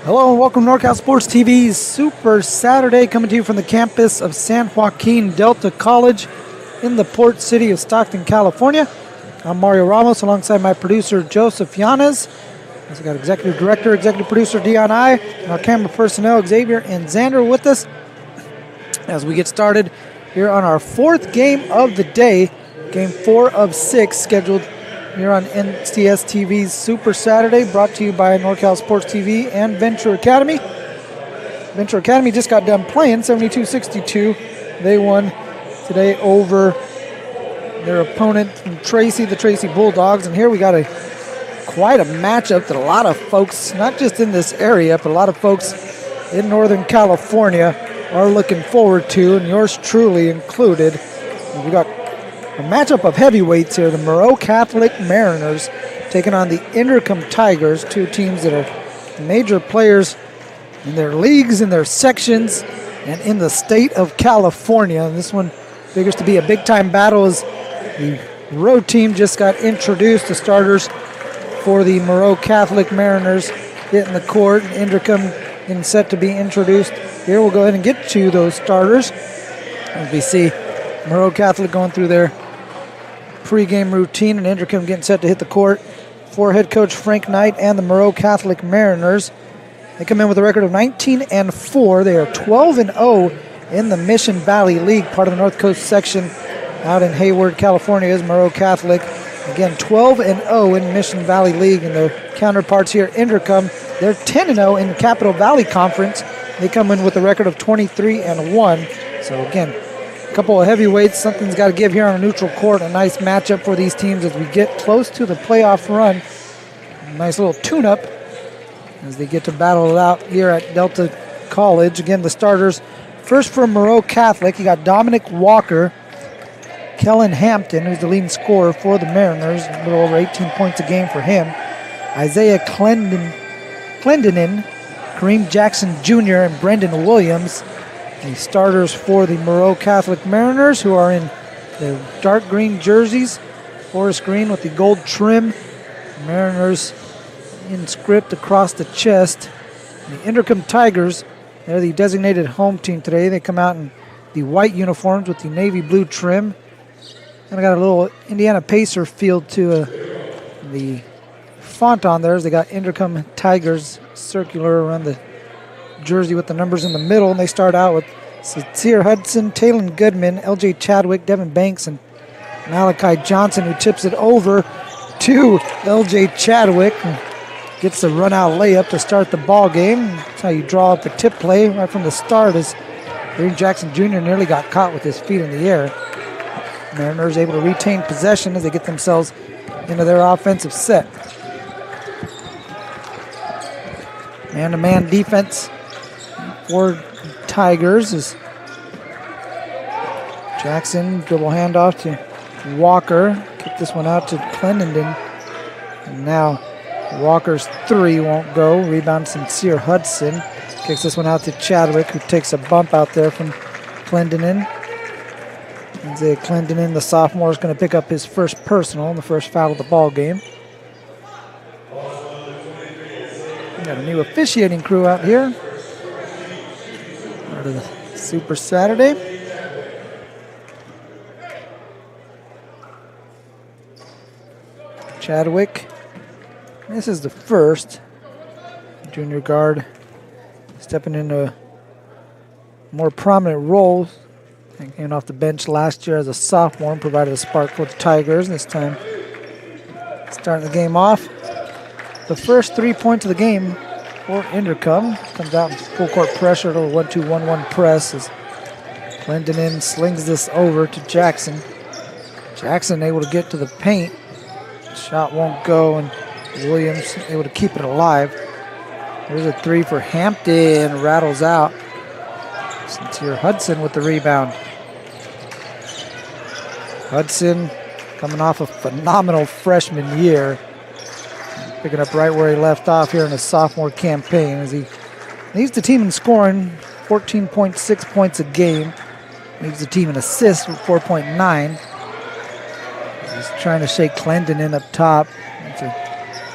Hello and welcome to NorCal Sports TV's Super Saturday, coming to you from the campus of San Joaquin Delta College in the port city of Stockton, California. I'm Mario Ramos alongside my producer Joseph Yanez. We've got executive director, executive producer Dion I, and our camera personnel Xavier and Xander with us as we get started here on our fourth game of the day, game 4 of 6 scheduled here on NCS TV's Super Saturday, brought to you by NorCal Sports TV and Venture Academy. Venture Academy just got done playing 72-62. They won today over their opponent from Tracy, the Tracy Bulldogs. And here we got quite a matchup that a lot of folks, not just in this area, but a lot of folks in Northern California are looking forward to, and yours truly included. And we got a matchup of heavyweights here, the Moreau Catholic Mariners taking on the Inderkum Tigers, two teams that are major players in their leagues, in their sections, and in the state of California. And this one figures to be a big-time battle as the road team just got introduced. The starters for the Moreau Catholic Mariners hitting the court, and Inderkum getting set to be introduced. Here we'll go ahead and get to those starters as we see Moreau Catholic going through their pregame routine, and Inderkum getting set to hit the court for head coach Frank Knight and the Moreau Catholic Mariners. They come in with a record of 19-4. They are 12-0 in the Mission Valley League, part of the North Coast section out in Hayward, California is Moreau Catholic. Again, 12-0 in Mission Valley League, and their counterparts here, Inderkum, they're 10-0 in the Capital Valley Conference. They come in with a record of 23-1. So again, a couple of heavyweights, something's got to give here on a neutral court. A nice matchup for these teams as we get close to the playoff run. A nice little tune-up as they get to battle it out here at Delta College. Again, the starters, first for Moreau Catholic, you got Dominic Walker, Kellen Hampton, who's the leading scorer for the Mariners, a little over 18 points a game for him. Isaiah Clendenin, Kareem Jackson Jr., and Brendan Williams, the starters for the Moreau Catholic Mariners, who are in the dark green jerseys, forest green with the gold trim. Mariners in script across the chest. The Inderkum Tigers, they're the designated home team today. They come out in the white uniforms with the navy blue trim. And I got a little Indiana Pacer feel to the font on there. They got Inderkum Tigers circular around the jersey with the numbers in the middle. And they start out with Sincere Hudson, Talon Goodman, LJ Chadwick, Devin Banks, and Malachi Johnson, who tips it over to LJ Chadwick. And gets the run-out layup to start the ball game. That's how you draw up the tip play right from the start, as Kareem Jackson Jr. nearly got caught with his feet in the air. Mariners able to retain possession as they get themselves into their offensive set. Man-to-man defense for Tigers as Jackson dribble handoff to Walker. Kick this one out to Clendenin. And now Walker's three won't go. Rebound Sincere Hudson. Kicks this one out to Chadwick, who takes a bump out there from Clendenin. Isaiah Clendenin, the sophomore, is going to pick up his first personal and the first foul of the ball game. Got a new officiating crew out here. Part of the Super Saturday. Chadwick. This is the first junior guard stepping into a more prominent role. Came off the bench last year as a sophomore and provided a spark for the Tigers. This time, starting the game off. The first 3 points of the game for Inderkum. Comes out in full court pressure, a little 1-2-1-1 press as Clendenin slings this over to Jackson. Jackson able to get to the paint. Shot won't go, and Williams able to keep it alive. There's a three for Hampton, rattles out. Sincere Hudson with the rebound. Hudson coming off a phenomenal freshman year. Picking up right where he left off here in his sophomore campaign as he leads the team in scoring, 14.6 points a game. Leads the team in assists with 4.9. He's trying to shake Clendenin up top. It's a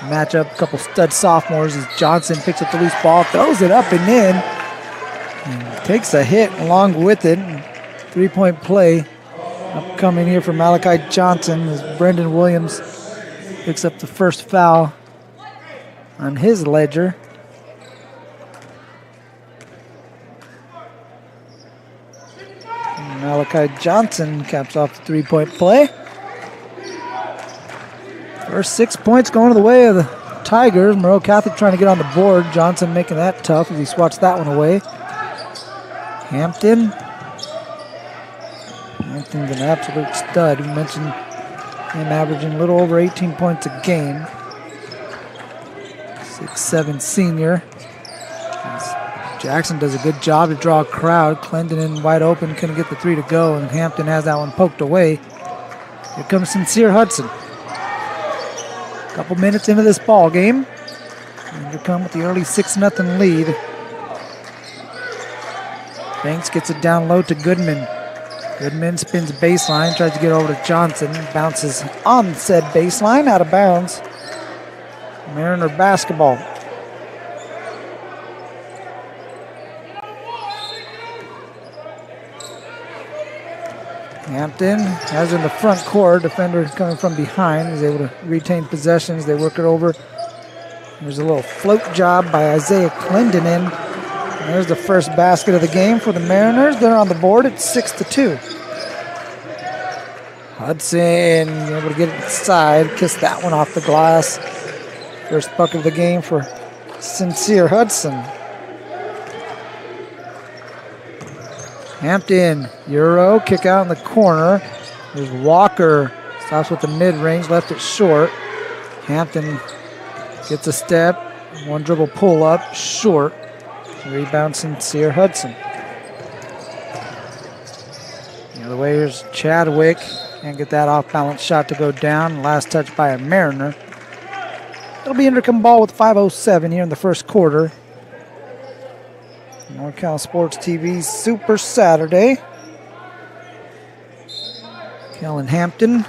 matchup, a couple stud sophomores as Johnson picks up the loose ball, throws it up and in, and takes a hit along with it. 3-point play upcoming here for Malachi Johnson as Brendan Williams picks up the first foul on his ledger. And Malachi Johnson caps off the 3-point play. First 6 points going to the way of the Tigers. Moreau Catholic trying to get on the board. Johnson making that tough as he swats that one away. Hampton's an absolute stud. We mentioned him averaging a little over 18 points a game. 6'7" senior. Jackson does a good job to draw a crowd. Clendenin wide open, couldn't get the three to go, and Hampton has that one poked away. Here comes Sincere Hudson. Couple minutes into this ball game. Inderkum with the early 6-0 lead. Banks gets it down low to Goodman. Goodman spins baseline, tries to get over to Johnson. Bounces on said baseline, out of bounds. Mariner basketball. Hampton has in the front court. Defender coming from behind. He's able to retain possessions. They work it over. There's a little float job by Isaiah Clendenin. And there's the first basket of the game for the Mariners. They're on the board at 6-2. Hudson able to get it inside. Kiss that one off the glass. First bucket of the game for Sincere Hudson. Hampton, Euro, kick out in the corner. There's Walker, stops with the mid-range, left it short. Hampton gets a step, one dribble pull-up, short. Rebound Sincere Hudson. The other way, here's Chadwick. Can't get that off-balance shot to go down. Last touch by a Mariner. It'll be Inderkum ball with 5:07 here in the first quarter. NorCal Sports TV's Super Saturday. Kellen Hampton.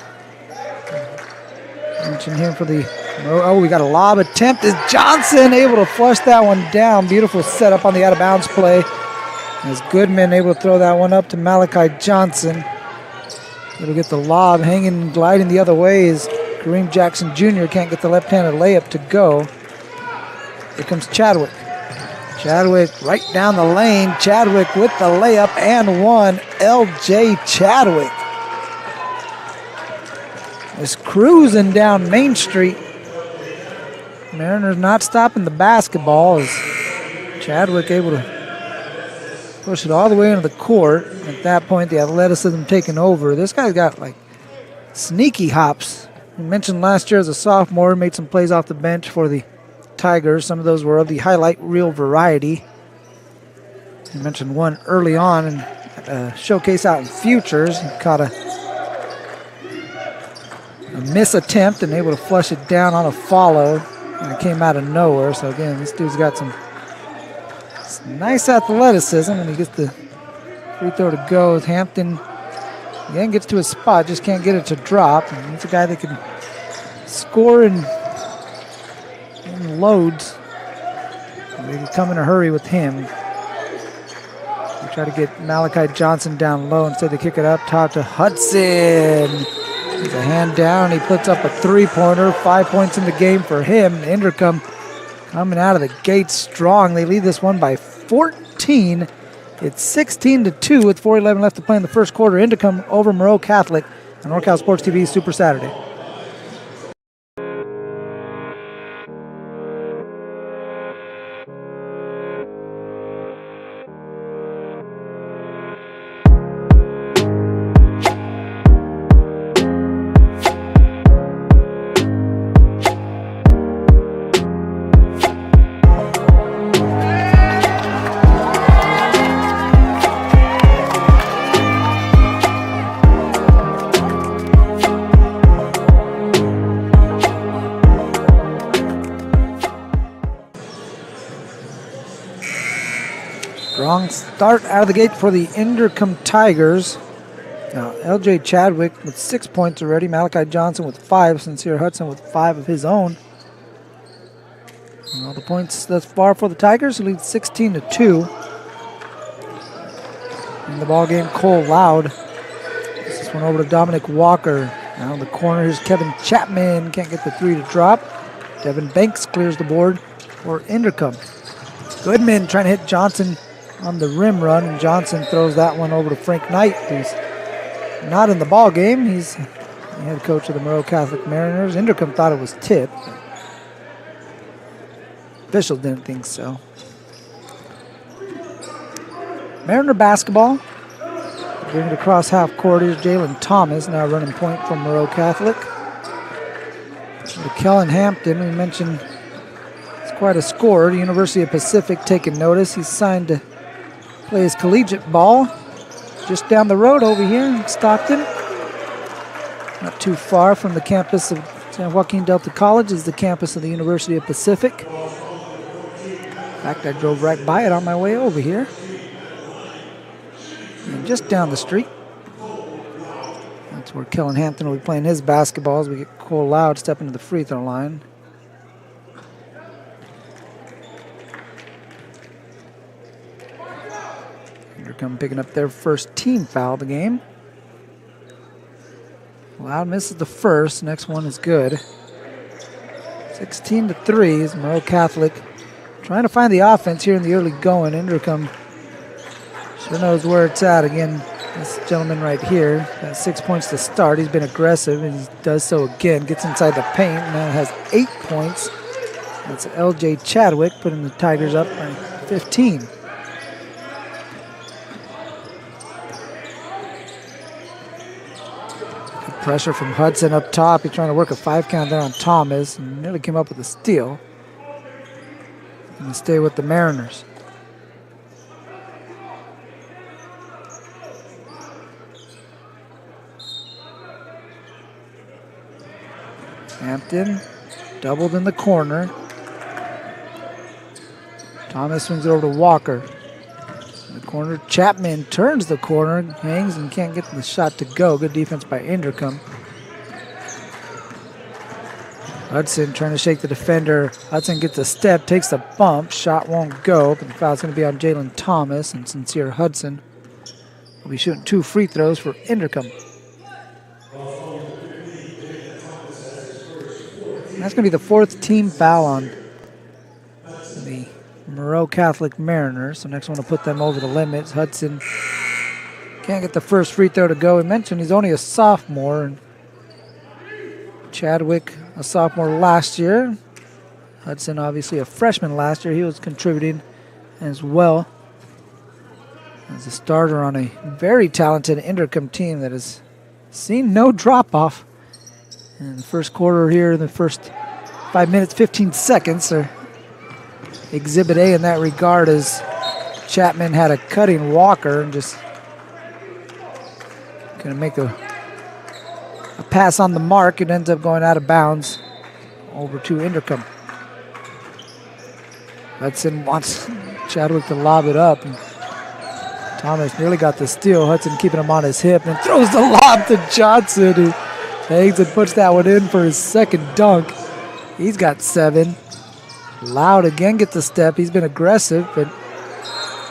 Mention him for the... Oh, we got a lob attempt. Is Johnson able to flush that one down? Beautiful setup on the out-of-bounds play. As Goodman able to throw that one up to Malachi Johnson. Able to get the lob hanging, gliding the other way as Kareem Jackson Jr. can't get the left-handed layup to go. Here comes Chadwick. Chadwick right down the lane. Chadwick with the layup and one. L.J. Chadwick is cruising down Main Street. Mariners not stopping the basketball as Chadwick able to push it all the way into the court. At that point, the athleticism taking over. This guy's got like sneaky hops. We mentioned last year as a sophomore, made some plays off the bench for the Tigers. Some of those were of the highlight reel variety. I mentioned one early on in a showcase out in Futures. He caught a miss attempt and able to flush it down on a follow. And it came out of nowhere. So again, this dude's got some nice athleticism when he gets the free throw to go. Hampton again gets to his spot, just can't get it to drop. And he's a guy that can score in loads. And they can come in a hurry with him. They try to get Malachi Johnson down low. Instead they kick it up top to Hudson. He's a hand down. He puts up a three-pointer. 5 points in the game for him. Inderkum coming out of the gate strong. They lead this one by 14. It's 16-2 with 4:11 left to play in the first quarter. Inderkum over Moreau Catholic on NorCal Sports TV Super Saturday. Strong start out of the gate for the Inderkum Tigers. Now, LJ Chadwick with 6 points already. Malachi Johnson with 5. Sincere Hudson with 5 of his own. And all the points thus far for the Tigers, who lead 16-2. In the ball game, Cole Loud. This one over to Dominic Walker. Now in the corner, here's Kevin Chapman. Can't get the three to drop. Devin Banks clears the board for Inderkum. Goodman trying to hit Johnson on the rim run, and Johnson throws that one over to Frank Knight, who's not in the ball game. He's the head coach of the Moreau Catholic Mariners. Inderkum thought it was tipped. Officials didn't think so. Mariner basketball. Bring it across half court. Here's Jalen Thomas now running point from Moreau Catholic. Kellen Hampton, we mentioned, it's quite a scorer. The University of Pacific taking notice. He's signed to play his collegiate ball just down the road over here in Stockton. Not too far from the campus of San Joaquin Delta College is the campus of the University of Pacific. In fact, I drove right by it on my way over here. And just down the street, that's where Kellen Hampton will be playing his basketball as we get Cole Loud stepping to the free throw line. Inderkum picking up their first team foul of the game. Loud misses the first. Next one is good. 16-3 is Moreau Catholic trying to find the offense here in the early going. Inderkum sure knows where it's at. Again, this gentleman right here got 6 points to start. He's been aggressive, and he does so again. Gets inside the paint, now has 8 points. That's LJ Chadwick putting the Tigers up by 15. Good pressure from Hudson up top. He's trying to work a 5 count there on Thomas, and nearly came up with a steal. And stay with the Mariners. Hampton doubled in the corner. Thomas swings it over to Walker. In the corner, Chapman turns the corner, hangs and can't get the shot to go. Good defense by Inderkum. Hudson trying to shake the defender. Hudson gets a step, takes a bump. Shot won't go, but the foul's going to be on Jalen Thomas, and Sincere Hudson will be shooting 2 free throws for Inderkum. That's going to be the 4th team foul on the Moreau Catholic Mariners. So next one to put them over the limits. Hudson can't get the first free throw to go. We mentioned he's only a sophomore. And Chadwick, a sophomore last year. Hudson, obviously a freshman last year. He was contributing as well as a starter on a very talented Inderkum team that has seen no drop-off. In the first quarter here, in the first 5 minutes, 15 seconds, or Exhibit A in that regard, as Chapman had a cutting Walker and just going to make a pass on the mark. It ends up going out of bounds over to Inderkum. Hudson wants Chadwick to lob it up. And Thomas nearly got the steal. Hudson keeping him on his hip and throws the lob to Johnson, who hangs and puts that one in for his second dunk. He's got 7. Loud again gets the step. He's been aggressive, but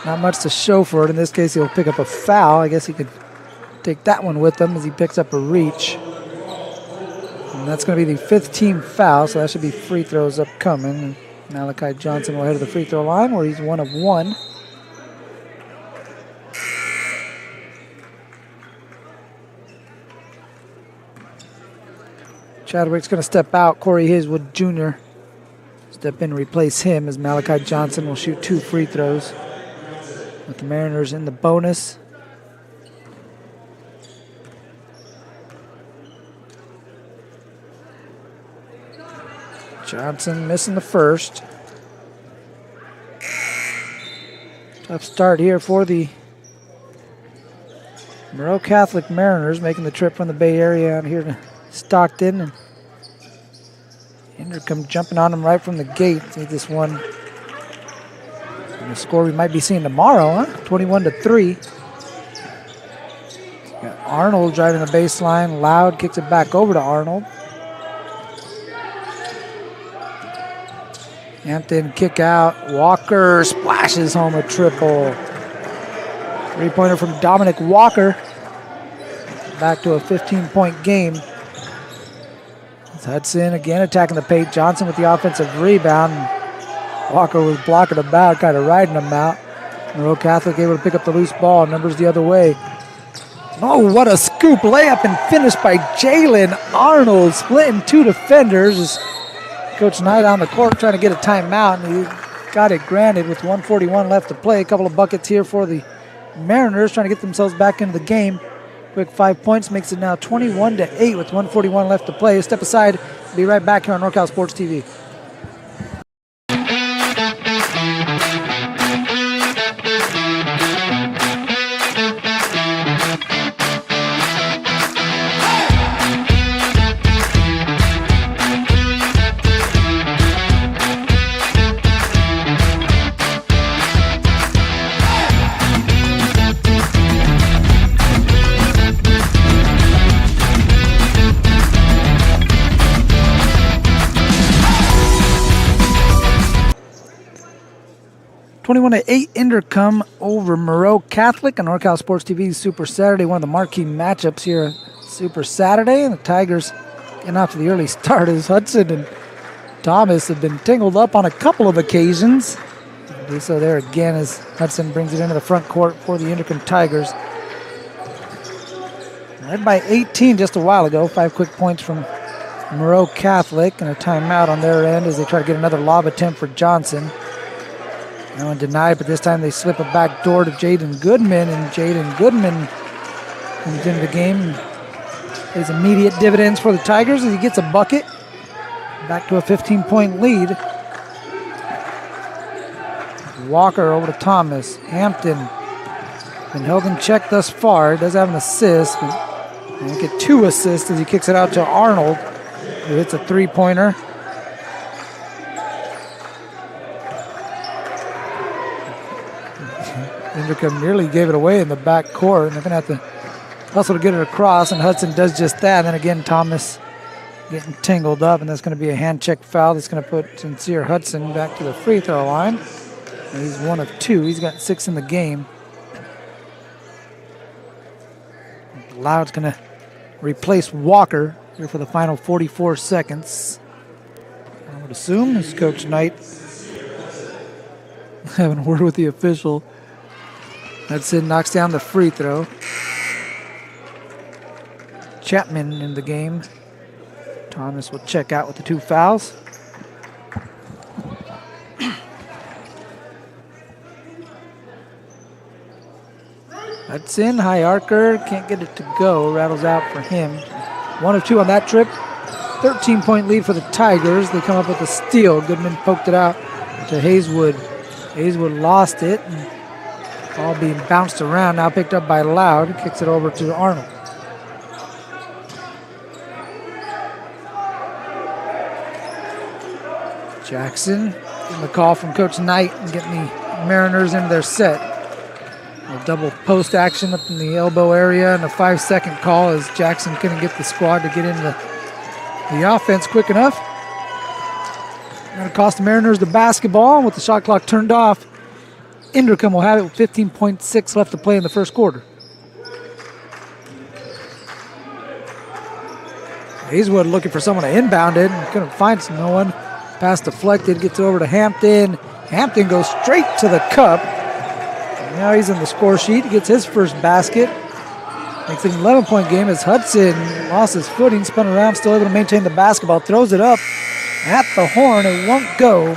not much to show for it. In this case, he'll pick up a foul. I guess he could take that one with him as he picks up a reach. And that's going to be the 5th team foul, so that should be free throws upcoming. And Malachi Johnson will head to the free throw line where he's 1 of 1. Chadwick's going to step out. Corey Hayeswood Jr. step in and replace him as Malachi Johnson will shoot 2 free throws with the Mariners in the bonus. Johnson missing the first. Tough start here for the Moreau Catholic Mariners, making the trip from the Bay Area out here to Stockton. And Inderkum jumping on them right from the gate. See this one. And the score we might be seeing tomorrow, huh? 21-3. Got Arnold driving the baseline. Loud kicks it back over to Arnold. Hampton kick out. Walker splashes home a triple. 3-pointer from Dominic Walker. Back to a 15-point game. Hudson again attacking the paint. Johnson with the offensive rebound. Walker was blocking him out, kind of riding him out. Moreau Catholic able to pick up the loose ball. Numbers the other way. Oh, what a scoop layup and finish by Jalen Arnold. Splitting 2 defenders. As Coach Knight on the court trying to get a timeout, and he got it granted with 1:41 left to play. A couple of buckets here for the Mariners trying to get themselves back into the game. Quick 5 points makes it now 21-8 with 1:41 left to play. Step aside. Be right back here on NorCal Sports TV. (21-8) Inderkum over Moreau Catholic on NorCal Sports TV's Super Saturday. One of the marquee matchups here, Super Saturday. And the Tigers getting off to the early start as Hudson and Thomas have been tangled up on a couple of occasions. Do so there again as Hudson brings it into the front court for the Inderkum Tigers. Led by 18 just a while ago. 5 quick points from Moreau Catholic and a timeout on their end as they try to get another lob attempt for Johnson. No one denied, but this time they slip a back door to Jaden Goodman, and Jaden Goodman comes into the game and pays immediate dividends for the Tigers as he gets a bucket. Back to a 15-point lead. Walker over to Thomas. Hampton been held in check thus far. He does have an assist, but he'll get 2 assists as he kicks it out to Arnold, who hits a 3-pointer. Inderkum nearly gave it away in the back court, and they're going to have to hustle to get it across, and Hudson does just that. And then again, Thomas getting tangled up, and that's going to be a hand check foul that's going to put Sincere Hudson back to the free throw line. And he's 1 of 2. He's got 6 in the game. Loud's going to replace Walker here for the final 44 seconds. I would assume as Coach Knight having a word with the official. Hudson knocks down the free throw. Chapman in the game. Thomas will check out with the 2 fouls. Hudson, high archer, can't get it to go. Rattles out for him. 1 of 2 on that trip. 13-point lead for the Tigers. They come up with a steal. Goodman poked it out to Hayeswood. Hayeswood lost it. Ball being bounced around, now picked up by Loud. Kicks it over to Arnold. Jackson getting the call from Coach Knight and getting the Mariners into their set. A double post action up in the elbow area and a 5-second call as Jackson couldn't get the squad to get into the offense quick enough. That'll cost the Mariners the basketball, and with the shot clock turned off, Inderkum will have it with 15.6 left to play in the first quarter. Hazelwood looking for someone to inbound it. Couldn't find no one. Pass deflected, gets over to Hampton. Hampton goes straight to the cup. And now he's in the score sheet. He gets his first basket. Makes it an 11-point game as Hudson lost his footing, spun around, still able to maintain the basketball. Throws it up at the horn. It won't go.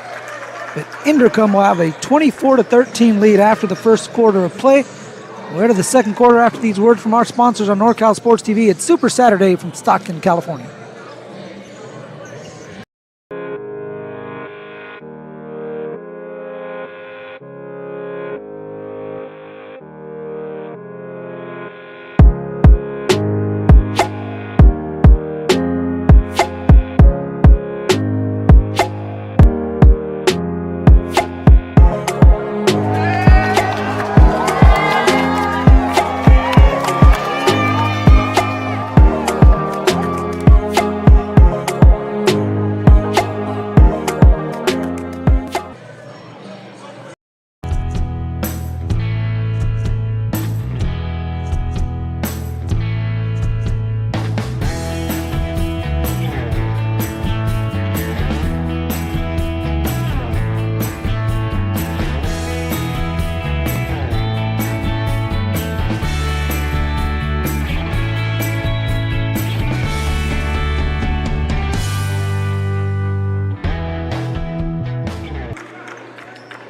But Inderkum will have a 24-13 lead after the first quarter of play. We're to the second quarter after these words from our sponsors on NorCal Sports TV. It's Super Saturday from Stockton, California.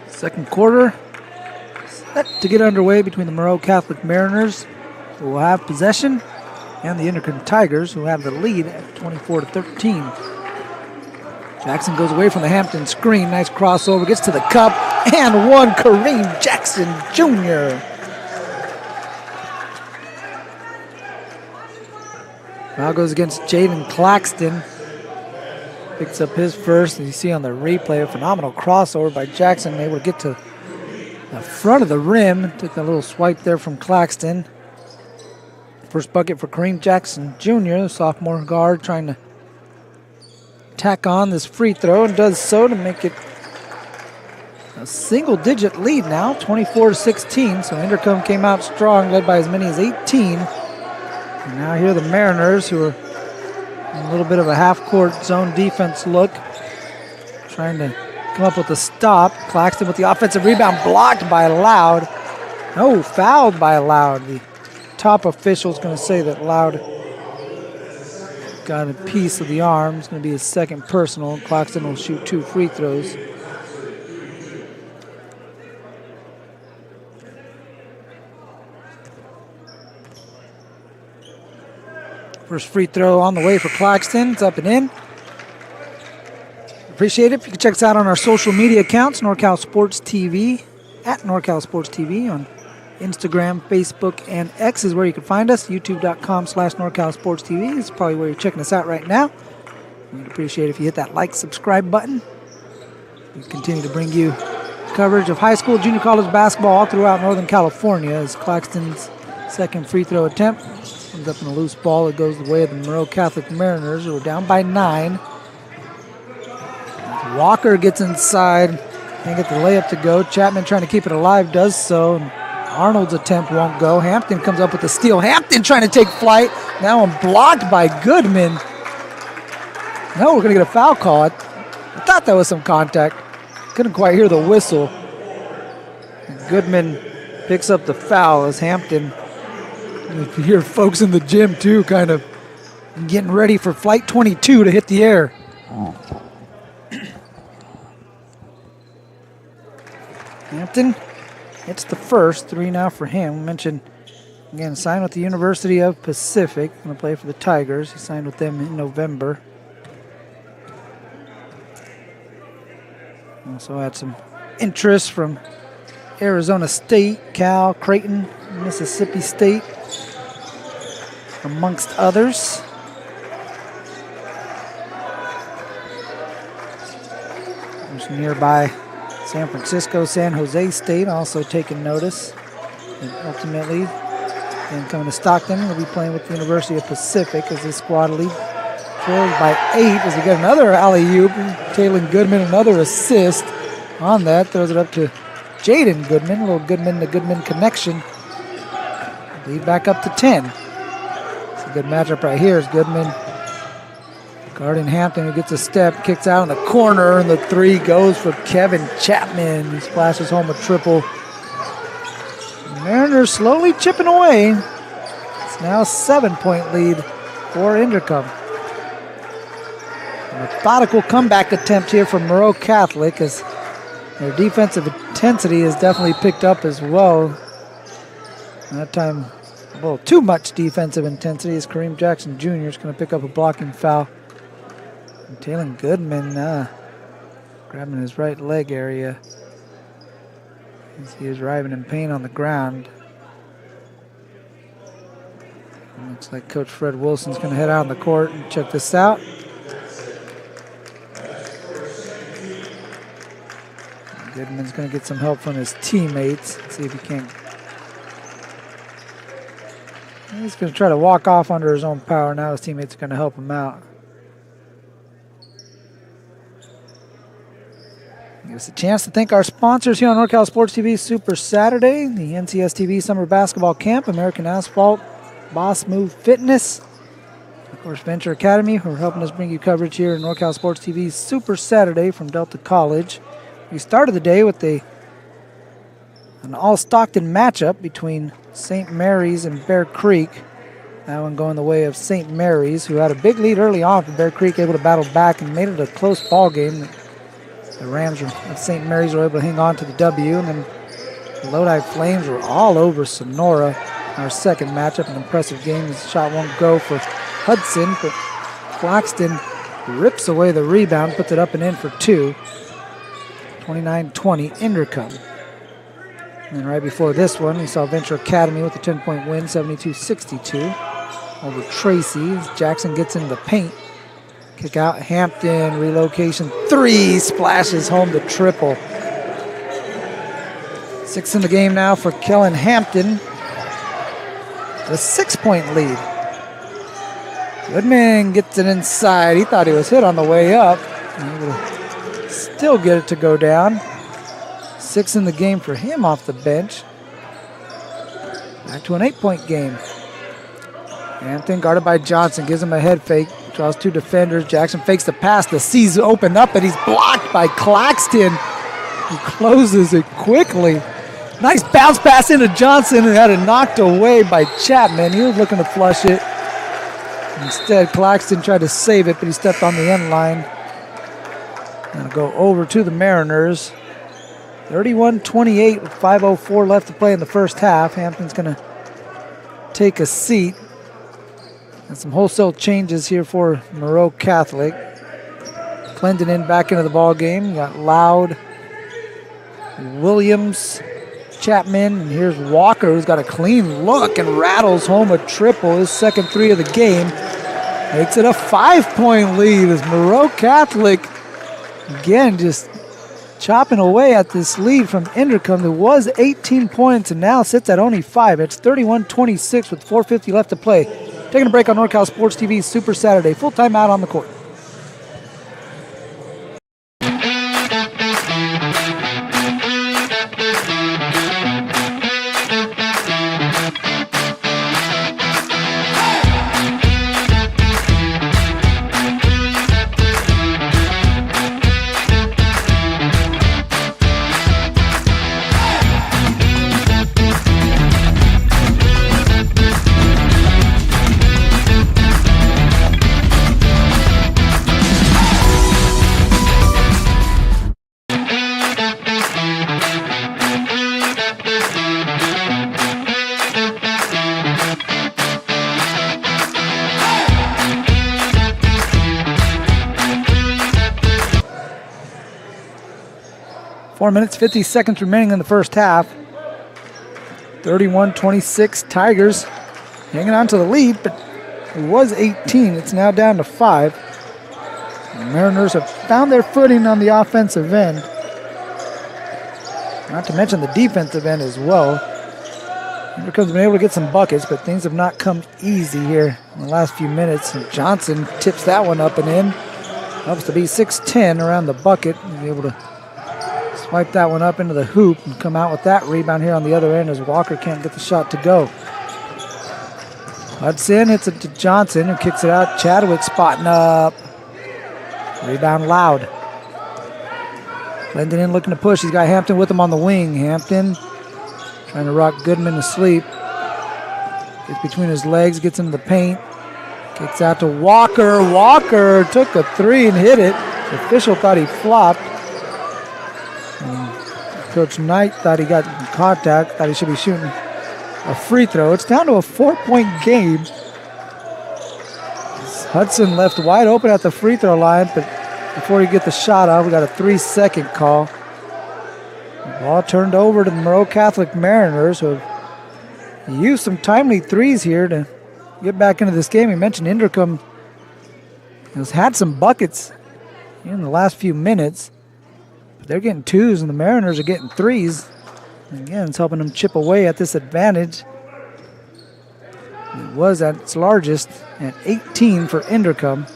Second quarter set to get underway between the Moreau Catholic Mariners, who will have possession, and the Inderkum Tigers, who have the lead at 24-13. Jackson goes away from the Hampton screen. Nice crossover, gets to the cup, and one Kareem Jackson Jr. Foul goes against Jaden Claxton. Picks up his first, and you see on the replay a phenomenal crossover by Jackson, able to get to the front of the rim. Took a little swipe there from Claxton. First bucket for Kareem Jackson Jr., the sophomore guard, trying to tack on this free throw, and does so to make it a single-digit lead now, 24-16. So Inderkum came out strong, led by as many as 18. And now here are the Mariners, who are a little bit of a half-court zone defense look, trying to come up with a stop. Claxton with the offensive rebound, blocked by Loud. No, fouled by Loud. The top official is going to say that Loud got a piece of the arm. It's going to be his second personal. Claxton will shoot 2 free throws. First free throw on the way for Claxton. It's up and in. Appreciate it. You can check us out on our social media accounts, NorCal Sports TV, at NorCal Sports TV on Instagram, Facebook, and X is where you can find us. YouTube.com/NorCal Sports TV is probably where you're checking us out right now. We'd appreciate it if you hit that like, subscribe button. We continue to bring you coverage of high school, junior college basketball all throughout Northern California as Claxton's second free throw attempt comes up in a loose ball. It goes the way of the Moreau Catholic Mariners, who are down by 9. Walker gets inside. Can't get the layup to go. Chapman trying to keep it alive, does so. Arnold's attempt won't go. Hampton comes up with the steal. Hampton trying to take flight. Now I'm blocked by Goodman. No, we're going to get a foul call. I thought that was some contact. Couldn't quite hear the whistle. And Goodman picks up the foul as Hampton. You can hear folks in the gym too kind of getting ready for flight 22 to hit the air. Hampton hits the first, 3 now for him. We mentioned, again, signed with the University of Pacific. Going to play for the Tigers. He signed with them in November. Also had some interest from Arizona State, Cal, Creighton, Mississippi State, amongst others. Nearby San Francisco, San Jose State also taking notice. And ultimately, and coming to Stockton, we'll be playing with the University of Pacific as this squad lead trails by 8 as we get another alley-oop. Taylor Goodman, another assist on that. Throws it up to Jaden Goodman. A little Goodman to Goodman connection. Lead back up to 10. It's a good matchup right here as Goodman guarding Hampton, who gets a step, kicks out in the corner, and the three goes for Kevin Chapman. He splashes home a triple. The Mariners slowly chipping away. It's now a 7-point lead for Inderkum. A methodical comeback attempt here from Moreau Catholic as their defensive intensity has definitely picked up as well. That time, a little too much defensive intensity as Kareem Jackson Jr. is going to pick up a blocking foul. And Taylor Goodman grabbing his right leg area as he is writhing in pain on the ground. And looks like Coach Fred Wilson's going to head out on the court and check this out. Goodman's going to get some help from his teammates. See if he can't. He's going to try to walk off under his own power. Now his teammates are going to help him out. Give us a chance to thank our sponsors here on NorCal Sports TV Super Saturday, the NCS TV Summer Basketball Camp, American Asphalt, Boss Move Fitness, of course Venture Academy, who are helping us bring you coverage here in NorCal Sports TV Super Saturday from Delta College. We started the day with an all-Stockton matchup between St. Mary's and Bear Creek. That one going the way of St. Mary's, who had a big lead early on for Bear Creek, able to battle back and made it a close ball game. The Rams of St. Mary's were able to hang on to the W, and then the Lodi Flames were all over Sonora. Our second matchup, an impressive game. The shot won't go for Hudson, but Claxton rips away the rebound, puts it up and in for 2. 29-20 Inderkum. And right before this one, we saw Venture Academy with a 10-point win, 72-62 over Tracy. Jackson gets into the paint. Kick out Hampton, relocation 3, splashes home the triple. 6 in the game now for Kellen Hampton. A 6-point lead. Goodman gets it inside. He thought he was hit on the way up. Able to still get it to go down. 6 in the game for him off the bench. Back to an 8-point game. Hampton guarded by Johnson, gives him a head fake. Draws 2 defenders. Jackson fakes the pass. The C's open up, and he's blocked by Claxton. He closes it quickly. Nice bounce pass into Johnson, and had it knocked away by Chapman. He was looking to flush it. Instead, Claxton tried to save it, but he stepped on the end line. Gonna go over to the Mariners. 31-28 with 5:04 left to play in the first half. Hampton's gonna take a seat. And some wholesale changes here for Moreau Catholic. Clendon back into the ball game. You got Loud, Williams, Chapman, and here's Walker, who's got a clean look and rattles home a triple. His second 3 of the game. Makes it a 5-point lead as Moreau Catholic, again, just chopping away at this lead from Inderkum. There was 18 points and now sits at only 5. It's 31-26 with 4:50 left to play. Taking a break on NorCal Sports TV Super Saturday. Full time out on the court. Four minutes, 50 seconds remaining in the first half. 31-26 Tigers hanging on to the lead, but it was 18. It's now down to 5. The Mariners have found their footing on the offensive end. Not to mention the defensive end as well. Inderkum's been able to get some buckets, but things have not come easy here in the last few minutes. And Johnson tips that one up and in. Helps to be 6'10" around the bucket. He'll be able to swipe that one up into the hoop and come out with that rebound here on the other end as Walker can't get the shot to go. Hudson hits it to Johnson, who kicks it out. Chadwick spotting up. Rebound Loud. Glendon looking to push. He's got Hampton with him on the wing. Hampton trying to rock Goodman to sleep. Gets between his legs, gets into the paint. Kicks out to Walker. Walker took a three and hit it. The official thought he flopped. And Coach Knight thought he got in contact, thought he should be shooting a free throw. It's down to a 4-point game. Hudson left wide open at the free throw line, but before he get the shot off, we got a 3-second call. The ball turned over to the Moreau Catholic Mariners, who have used some timely threes here to get back into this game. We mentioned Inderkum has had some buckets in the last few minutes, but they're getting twos and the Mariners are getting threes. And again, it's helping them chip away at this advantage. It was at its largest at 18 for Inderkum.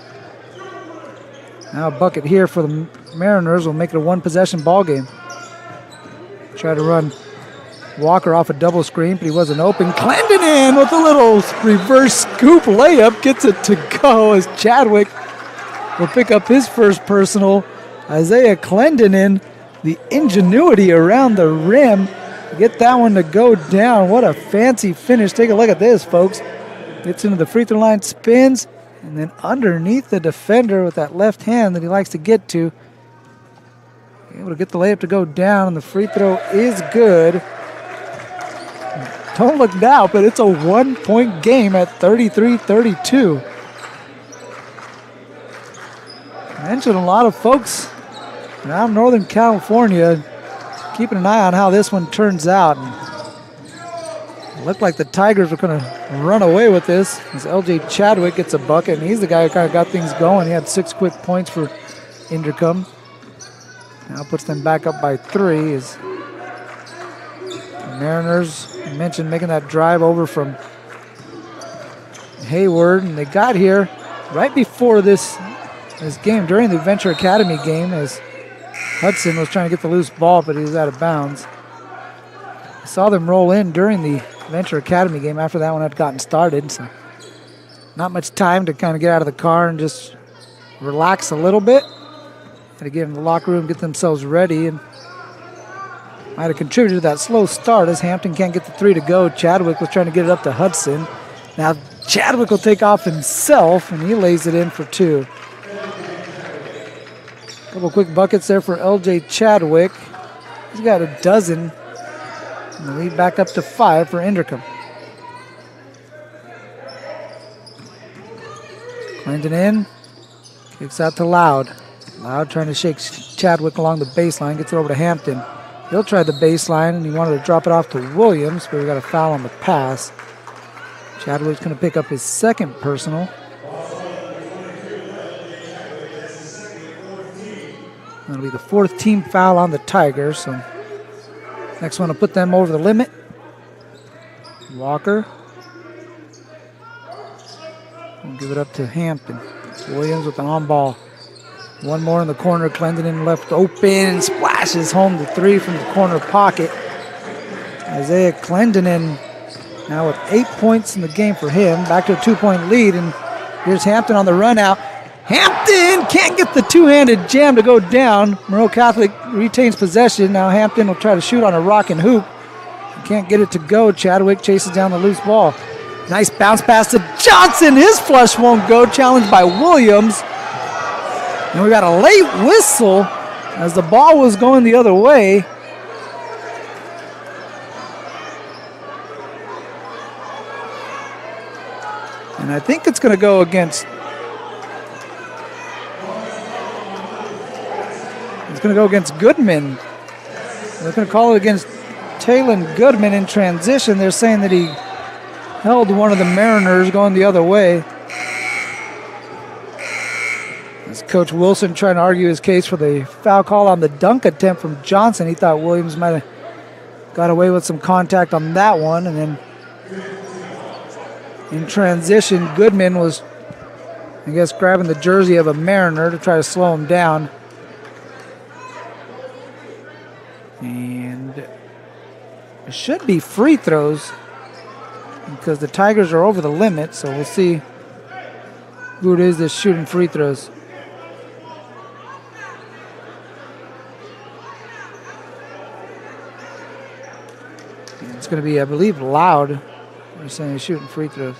Now a bucket here for the Mariners will make it a one-possession ball game. Try to run Walker off a double screen, but he wasn't open. Glendon in with a little reverse scoop layup. Gets it to go as Chadwick will pick up his first personal. Isaiah Glendon, the ingenuity around the rim. Get that one to go down. What a fancy finish. Take a look at this, folks. Gets into the free throw line, spins, and then underneath the defender with that left hand that he likes to get to. Able to get the layup to go down, and the free throw is good. Don't look now, but it's a 1-point game at 33-32. I mentioned a lot of folks around Northern California keeping an eye on how this one turns out. And it looked like the Tigers were going to run away with this as LJ Chadwick gets a bucket, and he's the guy who kind of got things going. He had 6 quick points for Inderkum. Now puts them back up by 3 as the Mariners, I mentioned, making that drive over from Hayward, and they got here right before this game, during the Venture Academy game, as Hudson was trying to get the loose ball, but he was out of bounds. I saw them roll in during the Venture Academy game after that one had gotten started, so not much time to kind of get out of the car and just relax a little bit. Had to get in the locker room, get themselves ready, and might have contributed to that slow start as Hampton can't get the 3 to go. Chadwick was trying to get it up to Hudson. Now Chadwick will take off himself, and he lays it in for 2. Couple quick buckets there for LJ Chadwick. He's got a dozen. And the lead back up to 5 for Inderkum. Clinton in. Kicks out to Loud. Loud trying to shake Chadwick along the baseline. Gets it over to Hampton. He'll try the baseline, and he wanted to drop it off to Williams, but we got a foul on the pass. Chadwick's going to pick up his second personal. That'll be the 4th team foul on the Tigers. So next one will put them over the limit. Walker. We'll give it up to Hampton. Williams with an on-ball. One more in the corner. Glendon left open. Splashes home the 3 from the corner pocket. Isaiah Glendon now with 8 points in the game for him. Back to a 2-point lead. And here's Hampton on the run out. Hampton can't get the two-handed jam to go down. Moreau Catholic retains possession. Now Hampton will try to shoot on a rock and hoop. Can't get it to go. Chadwick chases down the loose ball. Nice bounce pass to Johnson. His flush won't go. Challenged by Williams. And we got a late whistle as the ball was going the other way. And I think it's going to go against... It's going to go against Goodman. They're going to call it against Taylon Goodman in transition. They're saying that he held one of the Mariners going the other way. As Coach Wilson trying to argue his case for the foul call on the dunk attempt from Johnson. He thought Williams might have got away with some contact on that one. And then in transition, Goodman was, I guess, grabbing the jersey of a Mariner to try to slow him down. And it should be free throws because the Tigers are over the limit. So we'll see who it is that's shooting free throws. And it's going to be, I believe, Loud. They're saying he's shooting free throws.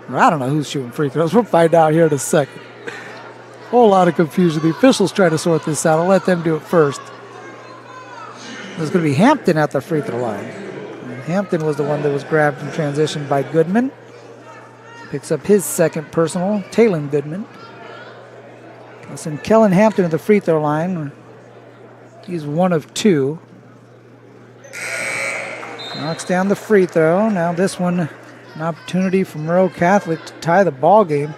I don't know who's shooting free throws. We'll find out here in a second. Whole lot of confusion. The officials trying to sort this out. I'll let them do it first. There's going to be Hampton at the free throw line. And Hampton was the one that was grabbed in transition by Goodman. Picks up his second personal, Talon Goodman. I'll send Kellen Hampton at the free throw line. He's one of two. Knocks down the free throw. Now this one, an opportunity for Moreau Catholic to tie the ball game.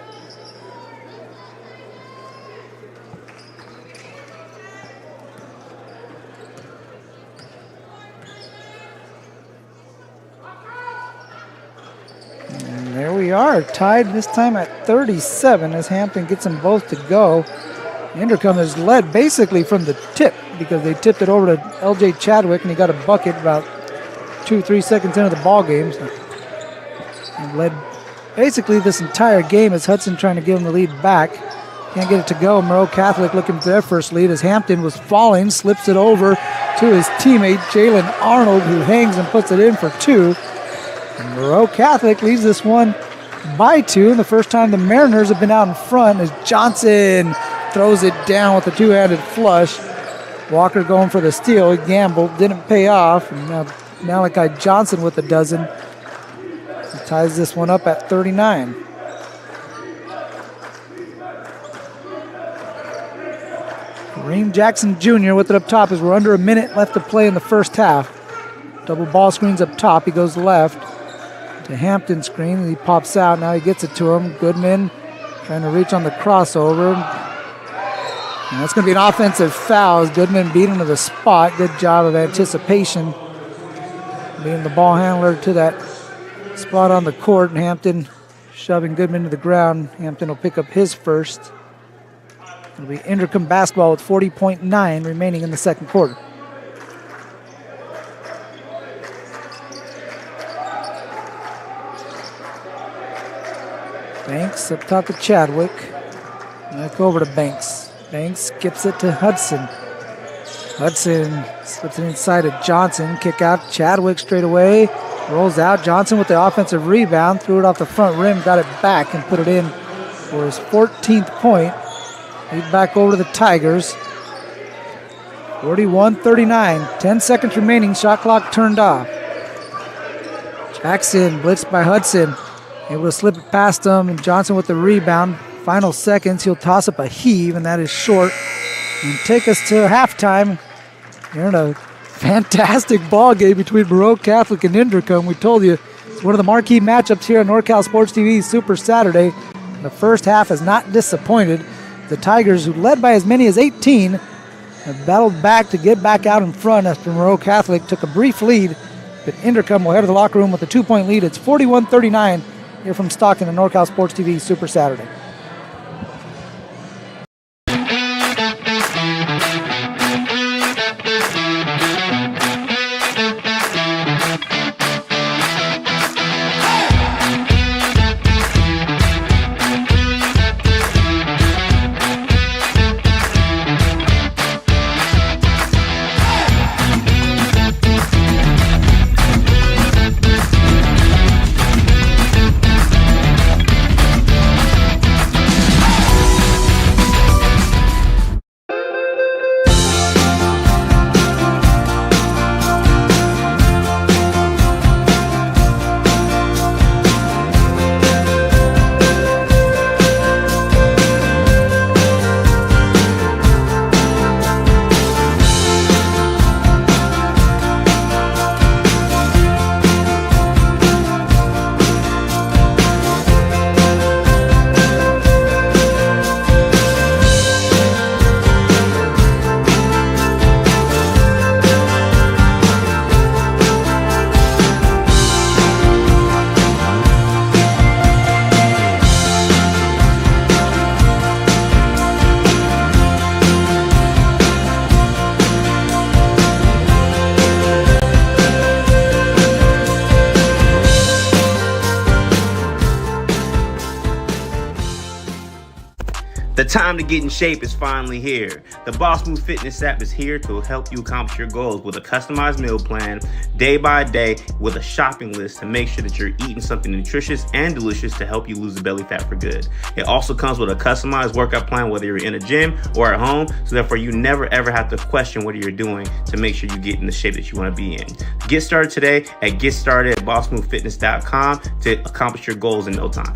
And there we are, tied this time at 37 as Hampton gets them both to go. Inderkum has led basically from the tip because they tipped it over to LJ Chadwick and he got a bucket about 2-3 seconds into the ball game. So and led basically this entire game as Hudson trying to give him the lead back. Can't get it to go. Moreau Catholic looking for their first lead as Hampton was falling, slips it over to his teammate Jalen Arnold, who hangs and puts it in for two. And Moreau Catholic leads this one by two. And the first time the Mariners have been out in front as Johnson throws it down with a two-handed flush. Walker going for the steal. He gambled, didn't pay off. And now Malachi Johnson with a dozen. He ties this one up at 39. Kareem Jackson Jr. with it up top as we're under a minute left to play in the first half. Double ball screens up top. He goes left to Hampton screen. He pops out. Now he gets it to him. Goodman trying to reach on the crossover. And that's going to be an offensive foul as Goodman beat him to the spot. Good job of anticipation. Being the ball handler to that spot on the court. And Hampton shoving Goodman to the ground. Hampton will pick up his first. It'll be Inderkum basketball with 40.9 remaining in the second quarter. Banks up top to Chadwick. Back over to Banks. Banks skips it to Hudson. Hudson slips it inside to Johnson. Kick out Chadwick straight away. Rolls out. Johnson with the offensive rebound. Threw it off the front rim. Got it back and put it in for his 14th point. Lead back over to the Tigers. 41-39. 10 seconds remaining. Shot clock turned off. Jackson blitzed by Hudson. Able to slip it past him. And Johnson with the rebound. Final seconds, he'll toss up a heave, and that is short. And take us to halftime. You're in a fantastic ball game between Moreau Catholic and Inderkum. We told you it's one of the marquee matchups here on NorCal Sports TV Super Saturday. The first half has not disappointed. The Tigers, who led by as many as 18, have battled back to get back out in front after Moreau Catholic took a brief lead. But Inderkum will head to the locker room with a 2-point lead. It's 41-39 here from Stockton on NorCal Sports TV Super Saturday. The time to get in shape is finally here. The Boss Move Fitness app is here to help you accomplish your goals with a customized meal plan, day by day, with a shopping list to make sure that you're eating something nutritious and delicious to help you lose the belly fat for good. It also comes with a customized workout plan, whether you're in a gym or at home, so therefore you never ever have to question what you're doing to make sure you get in the shape that you want to be in. Get started today at GetStartedAtBossMoveFitness.com to accomplish your goals in no time.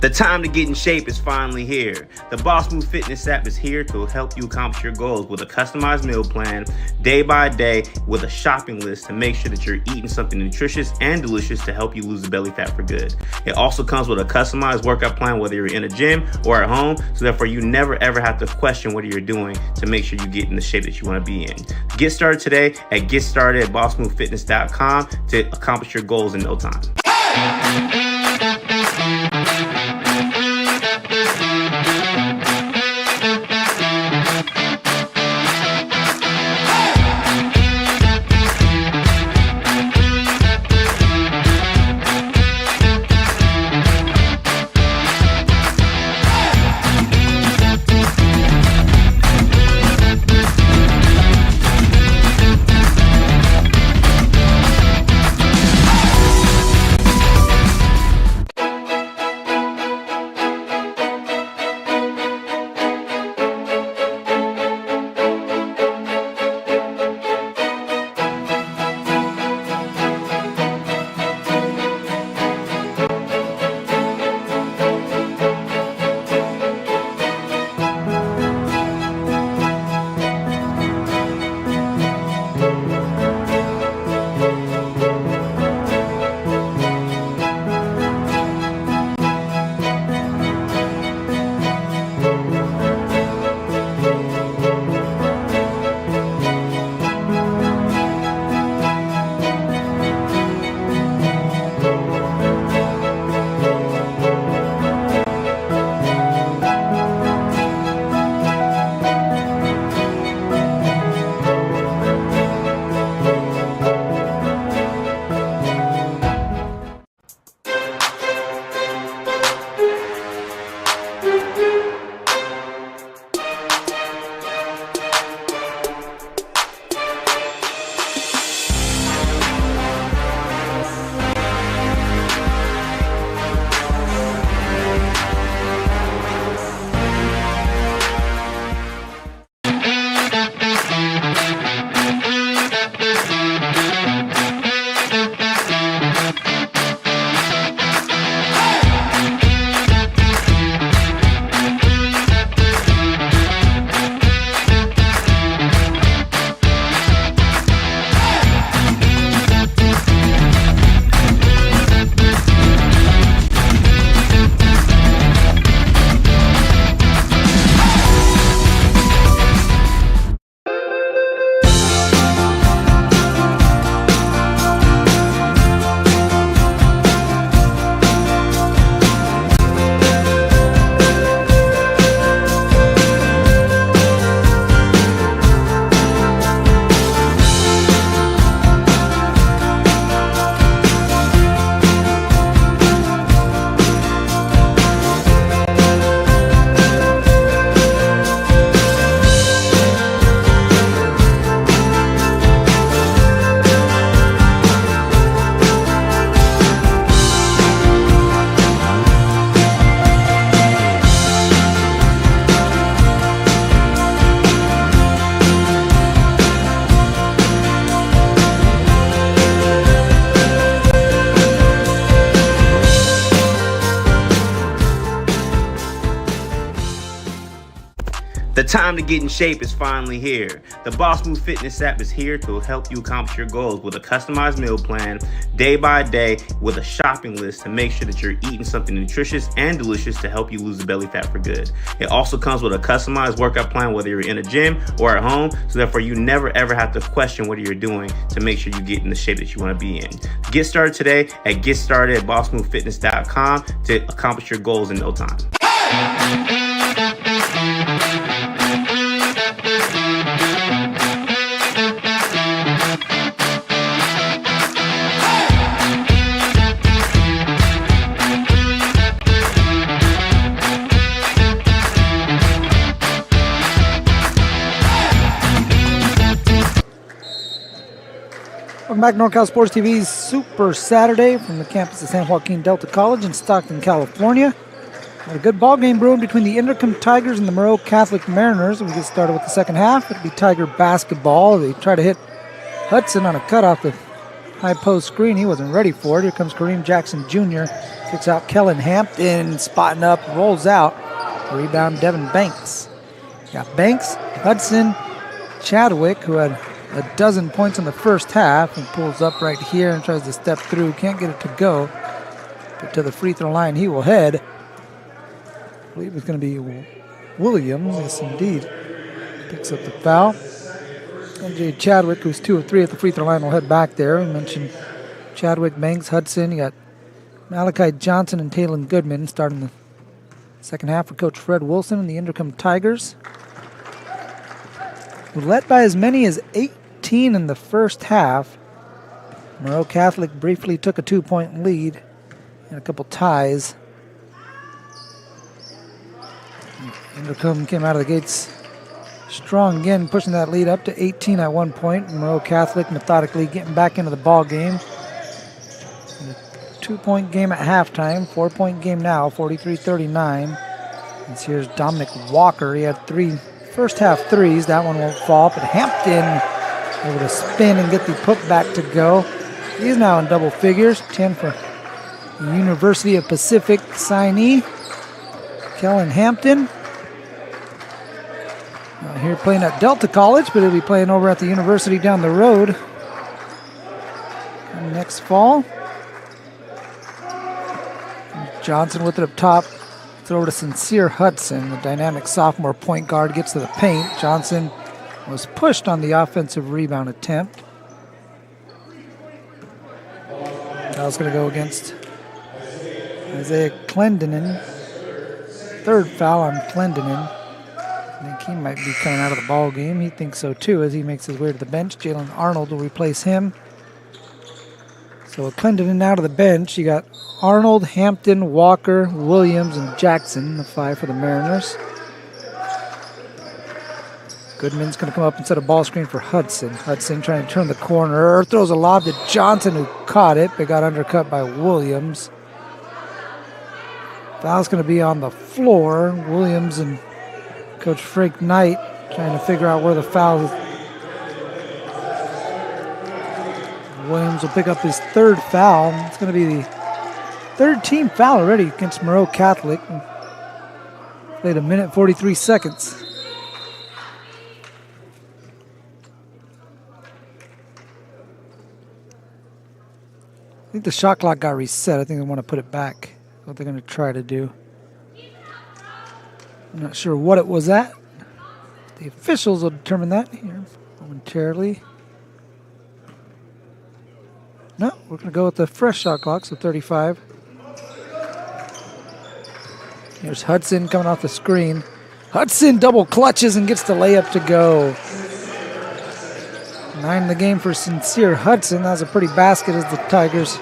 The time to get in shape is finally here. The Boss Move Fitness app is here to help you accomplish your goals with a customized meal plan, day by day, with a shopping list to make sure that you're eating something nutritious and delicious to help you lose the belly fat for good. It also comes with a customized workout plan, whether you're in a gym or at home, so therefore you never ever have to question what you're doing to make sure you get in the shape that you want to be in. Get started today at GetStartedAtBossMoveFitness.com to accomplish your goals in no time. The time to get in shape is finally here. The Boss Move Fitness app is here to help you accomplish your goals with a customized meal plan, day by day, with a shopping list to make sure that you're eating something nutritious and delicious to help you lose the belly fat for good. It also comes with a customized workout plan, whether you're in a gym or at home, so therefore you never ever have to question what you're doing to make sure you get in the shape that you want to be in. Get started today at GetStartedAtBossMoveFitness.com to accomplish your goals in no time. Welcome back to NorCal Sports TV's Super Saturday from the campus of San Joaquin Delta College in Stockton, California. Got a good ball game brewing between the Inderkum Tigers and the Moreau Catholic Mariners. We get started with the second half. It'll be Tiger basketball. They try to hit Hudson on a cut off the high post screen. He wasn't ready for it. Here comes Kareem Jackson Jr. Kicks out Kellen Hampton, spotting up, rolls out. Rebound Devin Banks. Got Banks, Hudson, Chadwick, who had a dozen points in the first half, and pulls up right here and tries to step through. Can't get it to go. But to the free throw line he will head. I believe it's going to be Williams. Yes, indeed. Picks up the foul. NJ Chadwick, who's 2 of 3 at the free throw line, will head back there. We mentioned Chadwick, Banks, Hudson. You got Malachi Johnson and Talon Goodman starting the second half for Coach Fred Wilson and the Inderkum Tigers. Led by as many as 18 in the first half. Moreau Catholic briefly took a 2-point lead and a couple ties. Inderkum came out of the gates strong again, pushing that lead up to 18 at one point. Moreau Catholic methodically getting back into the ball game. A 2-point game at halftime, 4-point game now, 43-39. And here's Dominic Walker. He had 3 first half threes. That one won't fall, but Hampton able to spin and get the putback to go. He's now in double figures. 10 for the University of Pacific signee, Kellen Hampton. Here playing at Delta College, but he'll be playing over at the university down the road next fall. Johnson with it up top. Throw over to Sincere Hudson. The dynamic sophomore point guard gets to the paint. Johnson was pushed on the offensive rebound attempt. Foul's going to go against Isaiah Clendenin. Third foul on Clendenin. I think he might be coming out of the ball game. He thinks so too as he makes his way to the bench. Jalen Arnold will replace him. So with Clendenin out of the bench, you got Arnold, Hampton, Walker, Williams, and Jackson, the 5 for the Mariners. Goodman's going to come up and set a ball screen for Hudson. Hudson trying to turn the corner. Throws a lob to Johnson, who caught it, but got undercut by Williams. Foul's going to be on the floor. Williams and Coach Frank Knight trying to figure out where the foul is. Williams will pick up his third foul. It's going to be the third team foul already against Moreau Catholic. Played a minute 43 seconds. I think the shot clock got reset. I think they want to put it back. What they're going to try to do. I'm not sure what it was at. The officials will determine that here momentarily. No, we're going to go with the fresh shot clock, so 35. Here's Hudson coming off the screen. Hudson double clutches and gets the layup to go. 9 in the game for Sincere Hudson. That was a pretty basket as the Tigers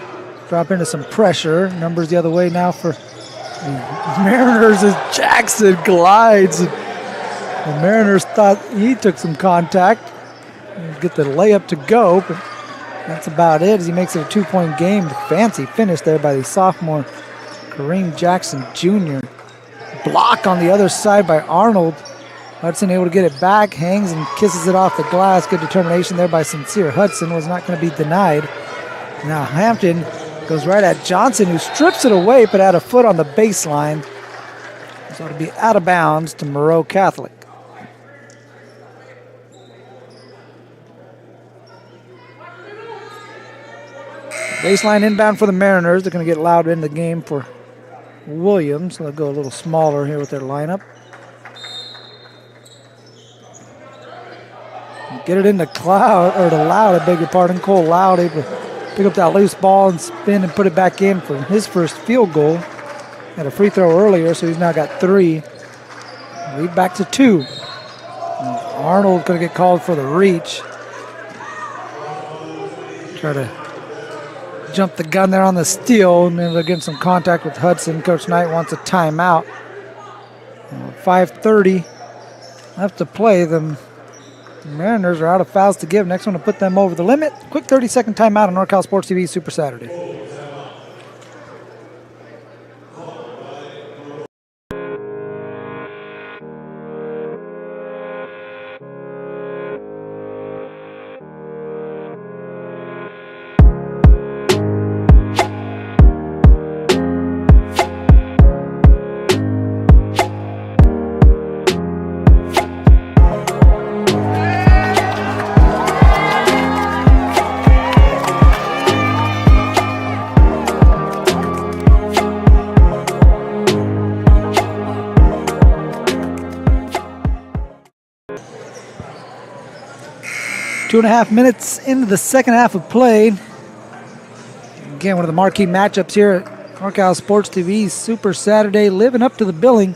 drop into some pressure. Numbers the other way now for the Mariners as Jackson glides. The Mariners thought he took some contact and get the layup to go, but that's about it as he makes it a 2-point game. Fancy finish there by the sophomore Kareem Jackson Jr. Block on the other side by Arnold. Hudson able to get it back, hangs and kisses it off the glass. Good determination there by Sincere Hudson. Was not going to be denied. Now Hampton goes right at Johnson, who strips it away but had a foot on the baseline. So it'll be out of bounds to Moreau Catholic. Baseline inbound for the Mariners. They're going to get Loud in the game for Williams. They'll go a little smaller here with their lineup. Get it into Loud, I beg your pardon. Cole Loud able to pick up that loose ball and spin and put it back in for his first field goal. Had a free throw earlier, so he's now got 3. Lead back to 2. Arnold's going to get called for the reach. Try to jump the gun there on the steal, and then they're getting some contact with Hudson. Coach Knight wants a timeout. 5:30 left to play. The Mariners are out of fouls to give. Next one to put them over the limit. Quick 30-second timeout on NorCal Sports TV Super Saturday. Two and a half minutes into the second half of play. Again, one of the marquee matchups here at NorCal Sports TV Super Saturday, living up to the billing.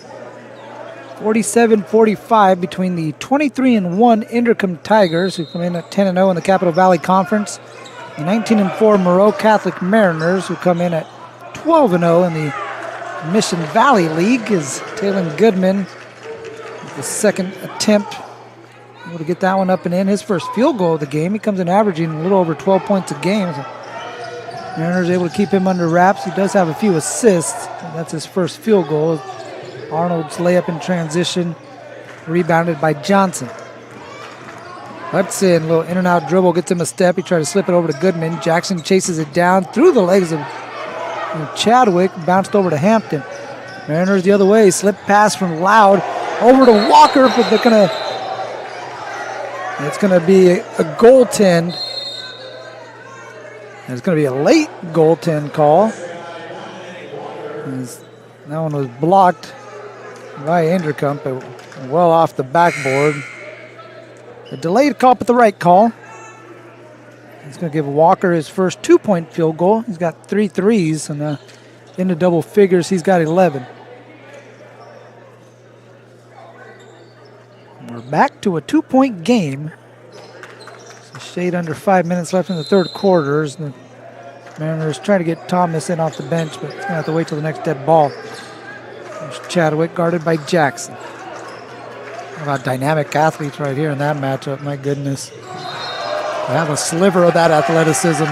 47-45 between the 23-1 Inderkum Tigers, who come in at 10-0 in the Capital Valley Conference, the 19-4 Moreau Catholic Mariners, who come in at 12-0 in the Mission Valley League, is Taylor Goodman with the second attempt. Able to get that one up and in. His first field goal of the game. He comes in averaging a little over 12 points a game. So Mariners able to keep him under wraps. He does have a few assists. That's his first field goal. Arnold's layup in transition, rebounded by Johnson. Hudson, a little in and out dribble, gets him a step. He tried to slip it over to Goodman. Jackson chases it down through the legs of Chadwick, bounced over to Hampton. Mariners the other way, slip pass from Loud over to Walker, but they're going to. It's going to be a goaltend. It's going to be a late goaltend call. That one was blocked by Inderkum, but well off the backboard. A delayed call, but the right call. It's going to give Walker his first 2-point field goal. He's got 3 threes, and into double figures, he's got 11. We're back to a 2-point game. It's a shade under 5 minutes left in the third quarter. The Mariners trying to get Thomas in off the bench, but it's going to have to wait till the next dead ball. There's Chadwick guarded by Jackson. How about dynamic athletes right here in that matchup? My goodness. They have a sliver of that athleticism.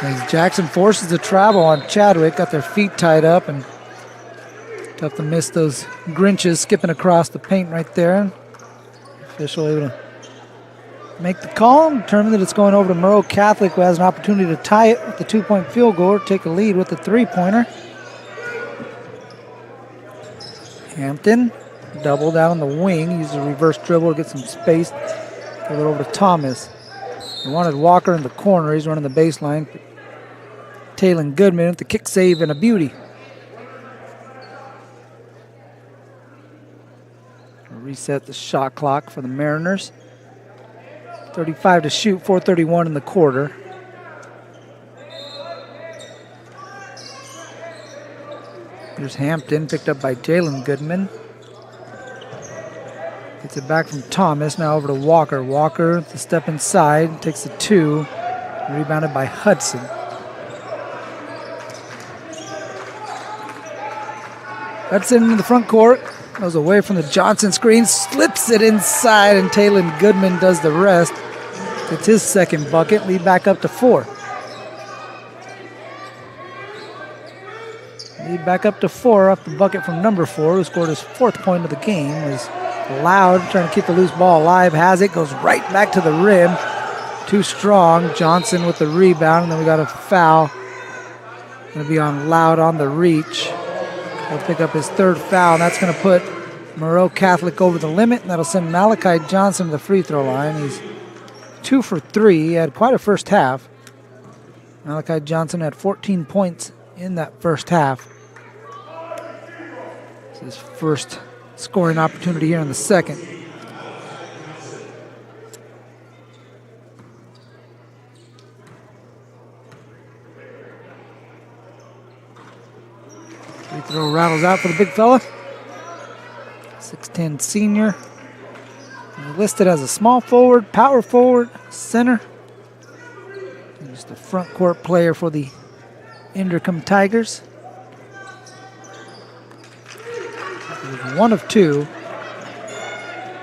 As Jackson forces the travel on Chadwick, got their feet tied up, and tough to miss those Grinches skipping across the paint right there. Official able to make the call and determine that it's going over to Moreau Catholic, who has an opportunity to tie it with the 2-point field goal or take a lead with the 3-pointer. Hampton double down on the wing. Uses a reverse dribble to get some space. Give it over to Thomas. They wanted Walker in the corner. He's running the baseline. Taylor Goodman with the kick save and a beauty. Reset the shot clock for the Mariners. 35 to shoot, 4:31 in the quarter. Here's Hampton, picked up by Jalen Goodman. Gets it back from Thomas, now over to Walker. Walker, the step inside, takes the 2. Rebounded by Hudson. Hudson in the front court. Goes away from the Johnson screen, slips it inside, and Taylor Goodman does the rest. It's his second bucket, lead back up to 4. Lead back up to 4 off the bucket from number 4, who scored his 4th point of the game. Is Loud, trying to keep the loose ball alive, has it, goes right back to the rim. Too strong. Johnson with the rebound, and then we got a foul. Going to be on Loud on the reach. He'll pick up his 3rd foul, and that's going to put Moreau Catholic over the limit, and that'll send Malachi Johnson to the free throw line. He's 2 for 3. He had quite a first half. Malachi Johnson had 14 points in that first half. It's his first scoring opportunity here in the second. Free throw rattles out for the big fella. 6'10 senior. He's listed as a small forward, power forward, center. And just a front court player for the Inderkum Tigers. He's 1 of 2.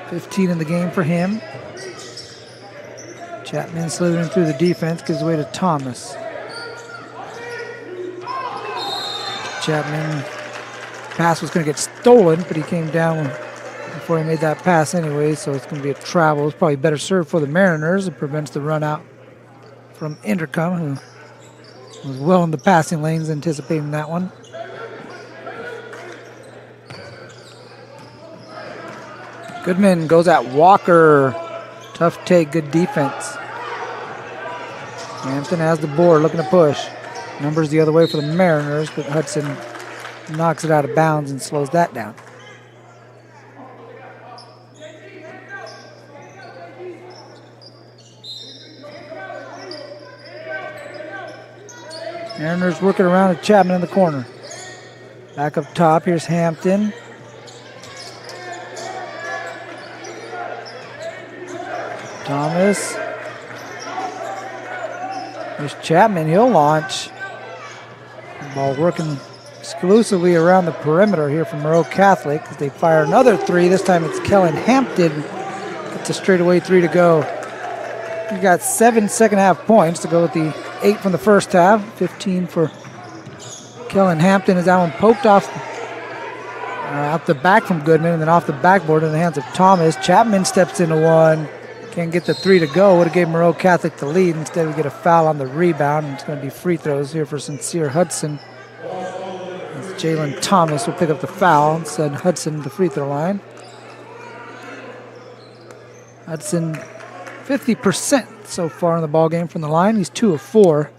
15 in the game for him. Chapman slithering through the defense, gives way to Thomas. Chapman pass was going to get stolen, but he came down before he made that pass anyway, so it's going to be a travel. It's probably better served for the Mariners. It prevents the run out from Inderkum, who was well in the passing lanes anticipating that one. Goodman goes at Walker. Tough take, good defense. Hampton has the board, looking to push. Numbers the other way for the Mariners, but Hudson knocks it out of bounds and slows that down. Mariners working around at Chapman in the corner. Back up top, here's Hampton. Thomas. Here's Chapman, he'll launch. Ball working exclusively around the perimeter here from Moreau Catholic as they fire another three. This time it's Kellen Hampton. It's a straightaway 3 to go. He got 7 second half points to go with the 8 from the first half. 15 for Kellen Hampton as that one poked off out the back from Goodman and then off the backboard in the hands of Thomas. Chapman steps into one. Can't get the 3 to go. Would have gave Moreau Catholic the lead. Instead, we get a foul on the rebound. And it's going to be free throws here for Sincere Hudson. Jalen Thomas will pick up the foul and send Hudson to the free throw line. Hudson 50% so far in the ball game from the line. He's 2 of 4.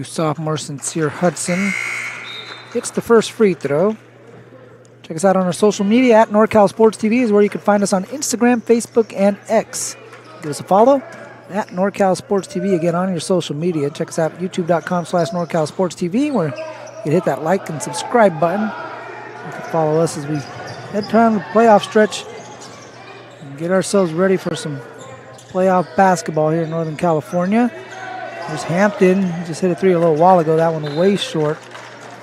Sophomore Sincere Hudson hits the first free throw. Check us out on our social media at NorCal Sports TV is where you can find us on Instagram, Facebook, and X. Give us a follow at NorCal Sports TV again on your social media. Check us out at youtube.com/NorCal Sports TV where you can hit that like and subscribe button. You can follow us as we head down the playoff stretch and get ourselves ready for some playoff basketball here in Northern California. There's Hampton. He just hit a 3 a little while ago. That one way short.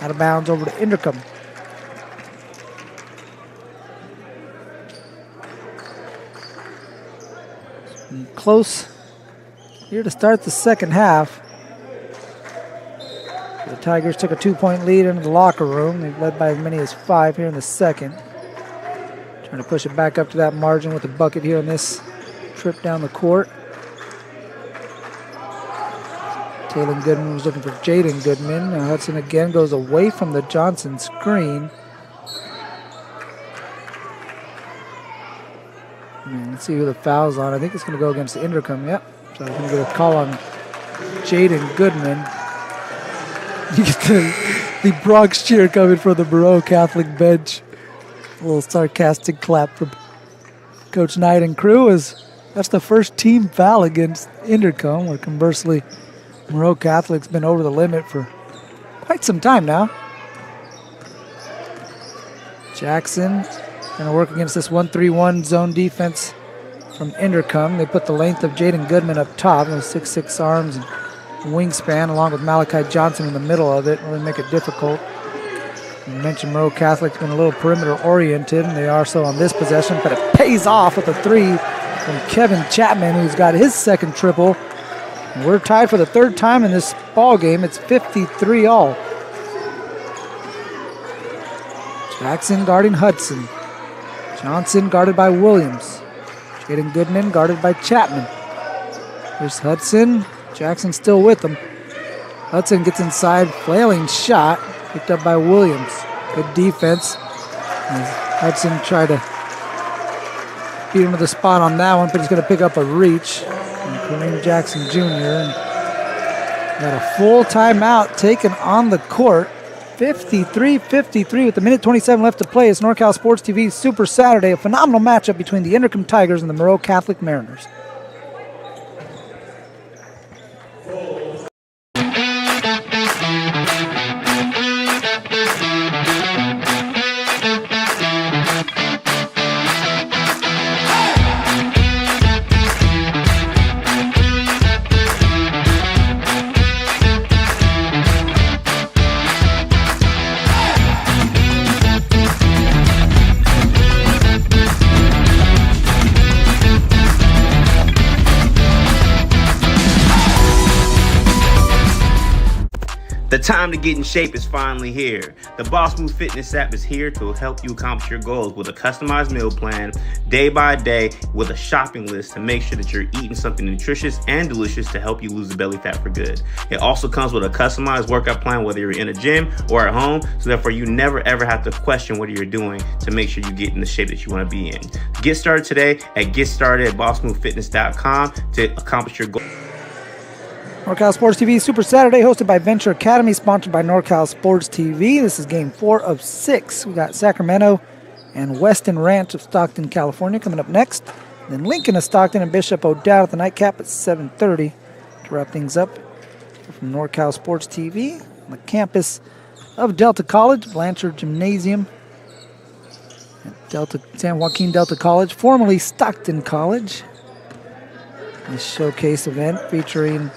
Out of bounds over to Inderkum. Close here to start the second half. The Tigers took a 2-point lead into the locker room. They've led by as many as 5 here in the second. Trying to push it back up to that margin with the bucket here on this trip down the court. Taylor Goodman was looking for Jaden Goodman. Now Hudson again goes away from the Johnson screen. Let's see who the foul's on. I think it's going to go against Inderkum. Yep. So I'm going to get a call on Jaden Goodman. You get the Bronx cheer coming from the Moreau Catholic bench. A little sarcastic clap from Coach Knight and crew as that's the first team foul against Inderkum, where conversely Moreau Catholic's been over the limit for quite some time now. Jackson going to work against this 1-3-1 zone defense from Inderkum. They put the length of Jaden Goodman up top, with 6'6" arms and wingspan, along with Malachi Johnson in the middle of it, really make it difficult. You mentioned Moreau Catholic's been a little perimeter oriented, and they are so on this possession, but it pays off with a 3 from Kevin Chapman, who's got his second triple. And we're tied for the 3rd time in this ball game. It's 53 all. Jackson guarding Hudson. Johnson guarded by Williams. Jaden Goodman guarded by Chapman. Here's Hudson. Jackson still with him. Hudson gets inside, flailing shot, picked up by Williams. Good defense. Hudson tried to beat him to the spot on that one, but he's going to pick up a reach from Kareem Jackson Jr. And got a full timeout taken on the court. 53-53 with a minute 27 left to play. It's NorCal Sports TV Super Saturday, a phenomenal matchup between the Inderkum Tigers and the Moreau Catholic Mariners. The time to get in shape is finally here. The Boss Move Fitness app is here to help you accomplish your goals with a customized meal plan, day by day, with a shopping list to make sure that you're eating something nutritious and delicious to help you lose the belly fat for good. It also comes with a customized workout plan, whether you're in a gym or at home, so therefore you never ever have to question what you're doing to make sure you get in the shape that you want to be in. Get started today at GetStartedAtBossMoveFitness.com to accomplish your goals. NorCal Sports TV Super Saturday, hosted by Venture Academy, sponsored by NorCal Sports TV. This is game 4 of 6. We got Sacramento and Weston Ranch of Stockton, California coming up next. Then Lincoln of Stockton and Bishop O'Dowd at the nightcap at 7:30 to wrap things up. From NorCal Sports TV on the campus of Delta College, Blanchard Gymnasium at San Joaquin Delta College, formerly Stockton College. This showcase event featuring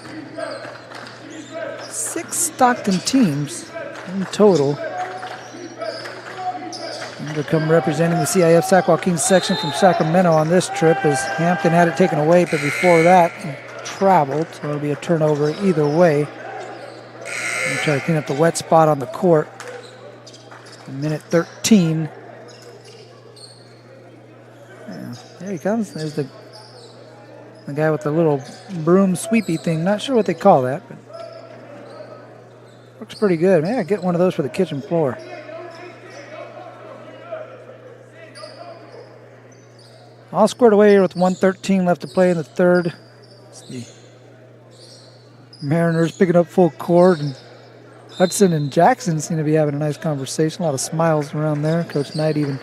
6 Stockton teams in total. Inderkum representing the CIF Sac Joaquin section from Sacramento on this trip, as Hampton had it taken away, but before that he traveled, so it'll be a turnover either way. We'll try to clean up the wet spot on the court. Minute 13. Yeah, there he comes. There's the guy with the little broom sweepy thing. Not sure what they call that, but works pretty good. Maybe I get one of those for the kitchen floor. All squared away here with 1:13 left to play in the third. The Mariners picking up full court, and Hudson and Jackson seem to be having a nice conversation. A lot of smiles around there. Coach Knight even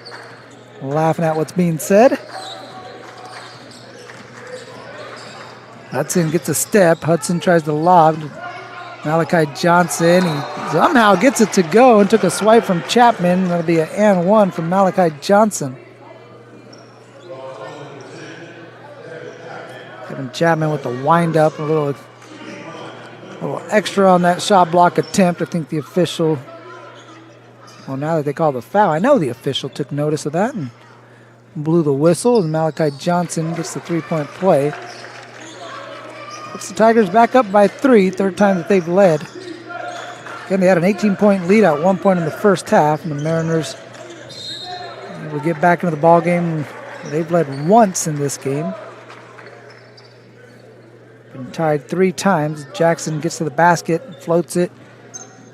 laughing at what's being said. Hudson gets a step. Hudson tries to lob. Malachi Johnson, he somehow gets it to go and took a swipe from Chapman. That'll be an and one from Malachi Johnson. Kevin Chapman with the wind up, a little extra on that shot block attempt. I think the official, well, now that they call the foul, I know the official took notice of that and blew the whistle, and Malachi Johnson gets the 3-point play. Puts the Tigers back up by 3, third time that they've led. Again, they had an 18-point lead at one point in the first half, and the Mariners will get back into the ball game. They've led once in this game. Been tied 3 times. Jackson gets to the basket, floats it.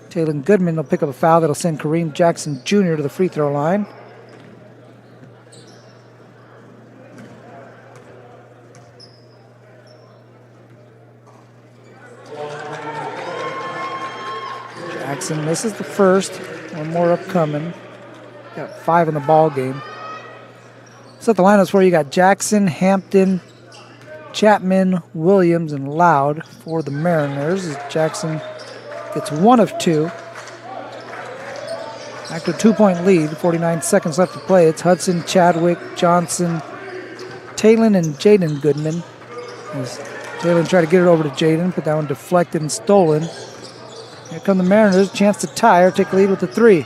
Taylor Goodman will pick up a foul that'll send Kareem Jackson Jr. to the free throw line. Jackson misses the first. One more upcoming. Got 5 in the ball game. Set the lineups for you. Got Jackson, Hampton, Chapman, Williams, and Loud for the Mariners. As Jackson gets 1 of 2. After a 2-point lead, 49 seconds left to play. It's Hudson, Chadwick, Johnson, Talon, and Jaden Goodman. As Talon tried to get it over to Jaden, but that one deflected and stolen. Here come the Mariners, chance to tie or take a lead with the 3.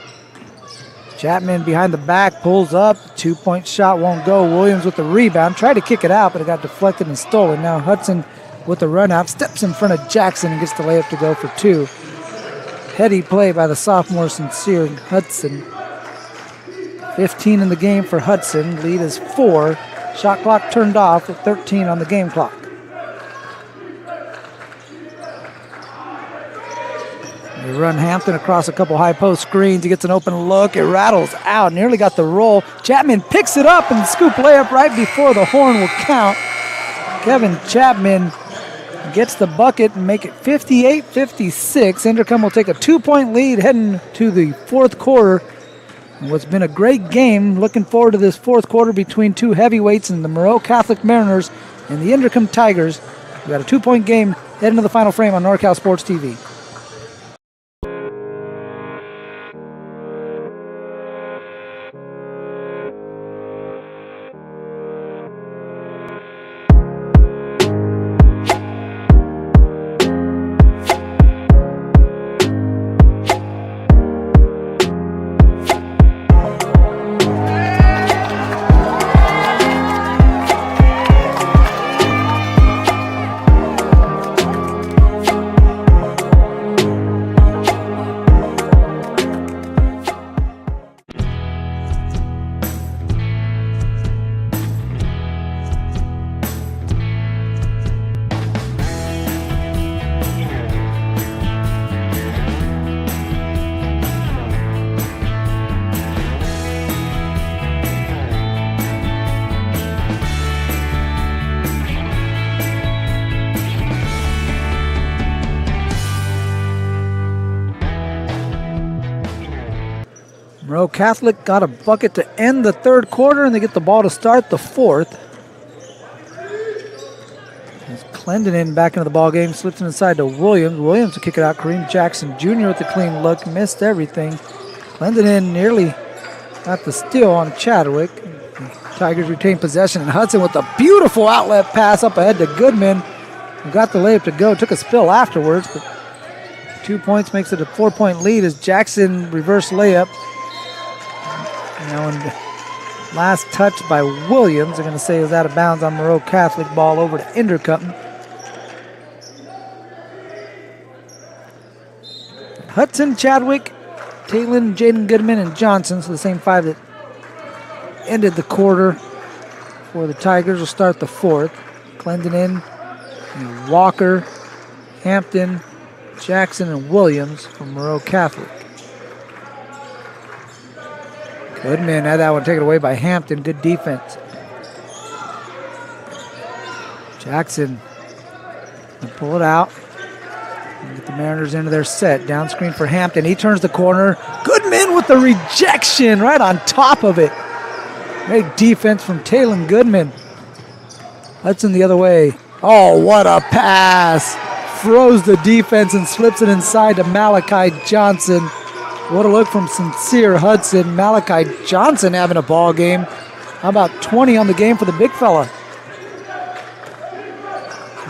Chapman behind the back, pulls up, 2-point shot won't go. Williams with the rebound, tried to kick it out, but it got deflected and stolen. Now Hudson with the run out, steps in front of Jackson and gets the layup to go for 2. Heady play by the sophomore Sincere Hudson. 15 in the game for Hudson, lead is 4. Shot clock turned off with 13 on the game clock. They run Hampton across a couple high post screens. He gets an open look. It rattles out. Nearly got the roll. Chapman picks it up and the scoop layup right before the horn will count. Kevin Chapman gets the bucket and make it 58-56. Inderkum will take a 2-point lead heading to the fourth quarter. What's been a great game. Looking forward to this fourth quarter between two heavyweights in the Moreau Catholic Mariners and the Inderkum Tigers. We got a 2-point game heading to the final frame on NorCal Sports TV. Moreau Catholic got a bucket to end the third quarter, and they get the ball to start the fourth. As Clendenin back into the ball game, slips it inside to Williams. Williams will kick it out. Kareem Jackson Jr. with the clean look, missed everything. Clendenin nearly got the steal on Chadwick. The Tigers retain possession, and Hudson with a beautiful outlet pass up ahead to Goodman, who got the layup to go. Took a spill afterwards, but 2 points makes it a 4-point lead as Jackson reverse layup. Now, last touch by Williams, they're going to say is out of bounds on Moreau Catholic. Ball over to Inderkum. Hudson, Chadwick, Taylor, Jaden Goodman, and Johnson, so the same five that ended the quarter for the Tigers, will start the fourth. Clendenin, Walker, Hampton, Jackson, and Williams from Moreau Catholic. Goodman had that one taken away by Hampton. Good defense. Jackson will pull it out and get the Mariners into their set. Down screen for Hampton. He turns the corner. Goodman with the rejection right on top of it. Great defense from Taylor Goodman. Hudson the other way. Oh, what a pass. Froze the defense and slips it inside to Malachi Johnson. What a look from Sincere Hudson. Malachi Johnson having a ball game. How about 20 on the game for the big fella?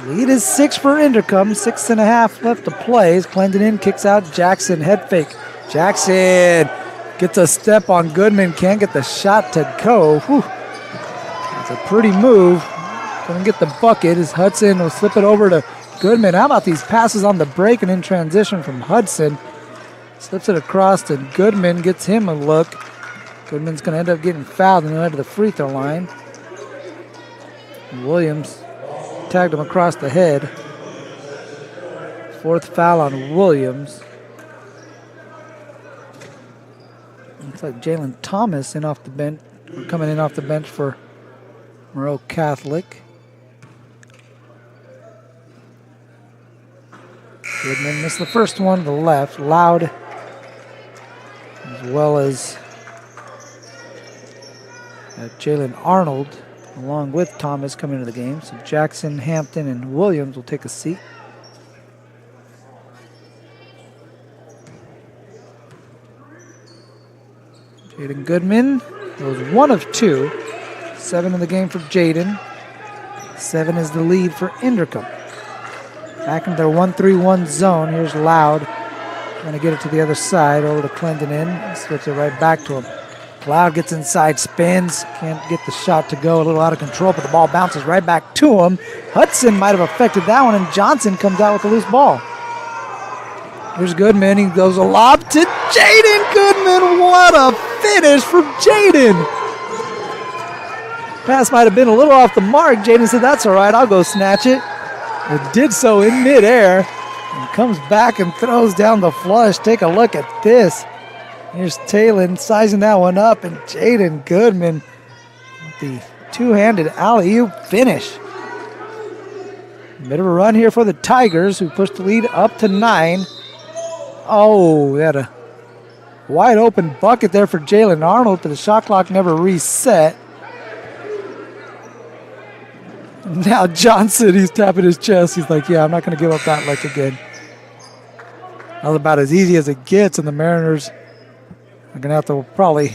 Lead is 6 for Inderkum. 6.5 left to play. Clendenin kicks out Jackson. Head fake. Jackson gets a step on Goodman. Can't get the shot to go. Whew. That's a pretty move. Couldn't get the bucket as Hudson will slip it over to Goodman. How about these passes on the break and in transition from Hudson? Slips it across to Goodman, gets him a look. Goodman's going to end up getting fouled and head to the free throw line. Williams tagged him across the head. Fourth foul on Williams. Looks like Jalen Thomas in off the bench, coming in off the bench for Moreau Catholic. Goodman missed the first one to the left. Loud, as well as Jalen Arnold, along with Thomas, coming into the game. So Jackson, Hampton, and Williams will take a seat. Jaden Goodman goes 1 of 2. 7 in the game for Jaden. 7 is the lead for Inderkum. Back into their 1-3-1 zone. Here's Loud. Going to get it to the other side, over to Clendenin. Switch it right back to him. Loud gets inside, spins. Can't get the shot to go. A little out of control, but the ball bounces right back to him. Hudson might have affected that one, and Johnson comes out with a loose ball. Here's Goodman. He goes a lob to Jaden Goodman. What a finish from Jaden. Pass might have been a little off the mark. Jaden said, that's all right, I'll go snatch it. It did so in midair. And comes back and throws down the flush. Take a look at this. Here's Talon sizing that one up, and Jaden Goodman with the two-handed alley-oop finish. Bit of a run here for the Tigers, who pushed the lead up to 9. Oh, they had a wide open bucket there for Jalen Arnold, but the shot clock never reset. Now Johnson, he's tapping his chest. He's like, yeah, I'm not going to give up that luck again. That was about as easy as it gets, and the Mariners are going to have to probably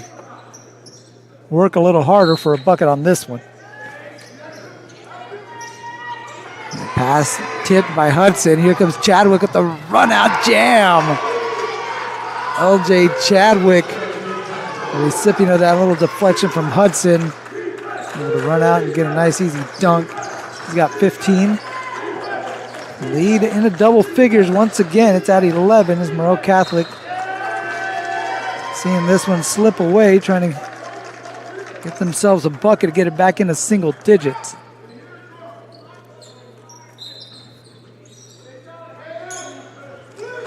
work a little harder for a bucket on this one. Pass tipped by Hudson. Here comes Chadwick with the run-out jam. LJ Chadwick, the recipient of that little deflection from Hudson, able to run out and get a nice easy dunk. He's got 15. Lead into double figures once again. It's at 11 as Moreau Catholic seeing this one slip away, trying to get themselves a bucket to get it back into single digits.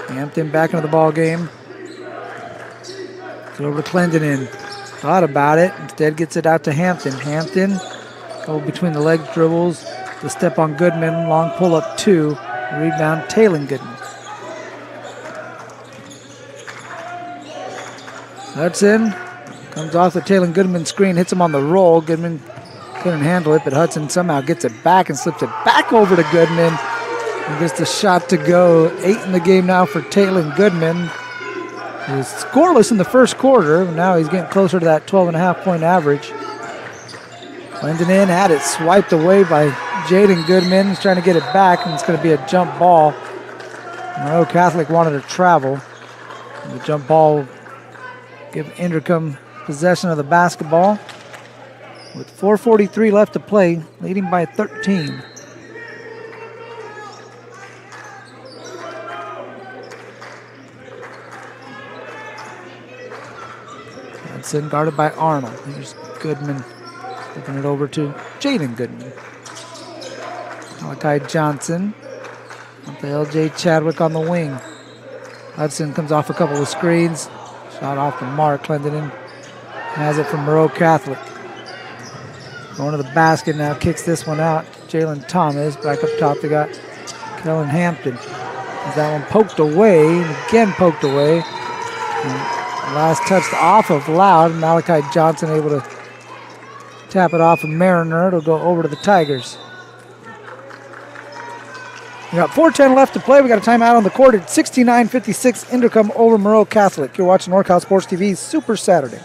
Hampton back into the ball game. It's over to Clendenin. Thought about it. Instead gets it out to Hampton. Hampton go between the legs dribbles. The step on Goodman. Long pull up 2. Rebound Talon Goodman. Hudson comes off the Talon Goodman screen. Hits him on the roll. Goodman couldn't handle it, but Hudson somehow gets it back and slips it back over to Goodman. And gets the shot to go. 8 in the game now for Talon Goodman. He was scoreless in the first quarter. Now he's getting closer to that 12.5-point average. Clendenin had it swiped away by Jaden Goodman. He's trying to get it back, and it's going to be a jump ball. Moreau Catholic wanted to travel. And the jump ball will give Inderkum possession of the basketball. With 4:43 left to play, leading by 13. Hudson guarded by Arnold. Here's Goodman flipping it over to Jaden Goodman. Malachi Johnson with the LJ Chadwick on the wing. Hudson comes off a couple of screens. Shot off the mark. Clendenin has it from Moreau Catholic. Going to the basket now. Kicks this one out. Jalen Thomas. Back up top they got Kellen Hampton. As that one poked away. And again poked away. And last touch off of Loud. Malachi Johnson able to tap it off of Mariner. It'll go over to the Tigers. We got 4:10 left to play. We got a timeout on the court at 69-56. Inderkum over Moreau Catholic. You're watching NorCal Sports TV's Super Saturday.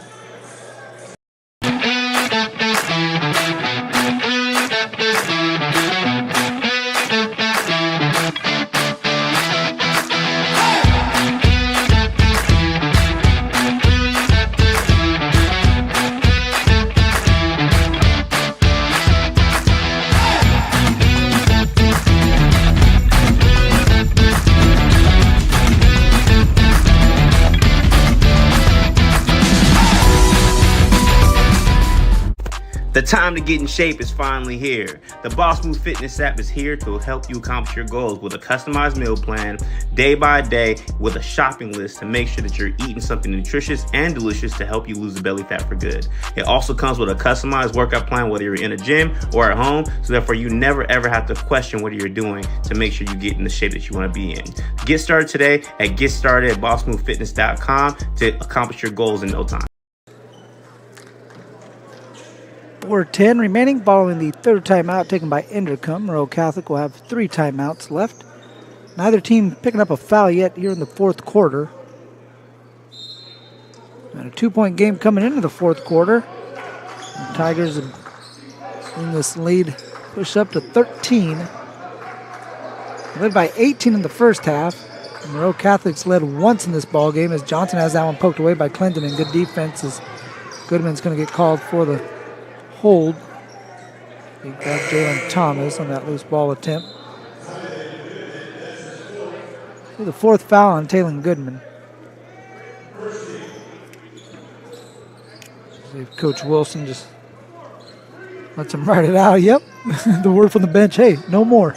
The time to get in shape is finally here. The Boss Move Fitness app is here to help you accomplish your goals with a customized meal plan, day by day, with a shopping list to make sure that you're eating something nutritious and delicious to help you lose the belly fat for good. It also comes with a customized workout plan, whether you're in a gym or at home, so therefore you never ever have to question what you're doing to make sure you get in the shape that you want to be in. Get started today at GetStarted@BossMoveFitness.com to accomplish your goals in no time. 4:10 remaining following the third timeout taken by Inderkum. Moreau Catholic will have 3 timeouts left. Neither team picking up a foul yet here in the fourth quarter. And a 2-point game coming into the fourth quarter. The Tigers in this lead push up to 13. Led by 18 in the first half. Moreau Catholic's led once in this ball game as Johnson has that one poked away by Clendenin. Good defense as Goodman's going to get called for the hold. He grabbed Jalen Thomas on that loose ball attempt. The 4th foul on Talon Goodman. Coach Wilson just lets him write it out. Yep, the word from the bench, hey, no more.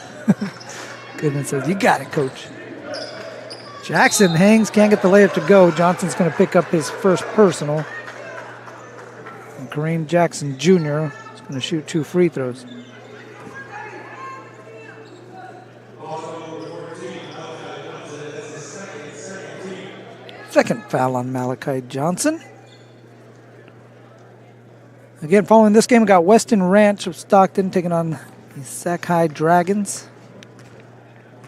Goodman says, you got it, Coach. Jackson hangs, can't get the layup to go. Johnson's going to pick up his first personal. And Kareem Jackson Jr. is going to shoot 2 free throws. Second foul on Malachi Johnson. Again, following this game, we got Weston Ranch of Stockton taking on the Sac High Dragons.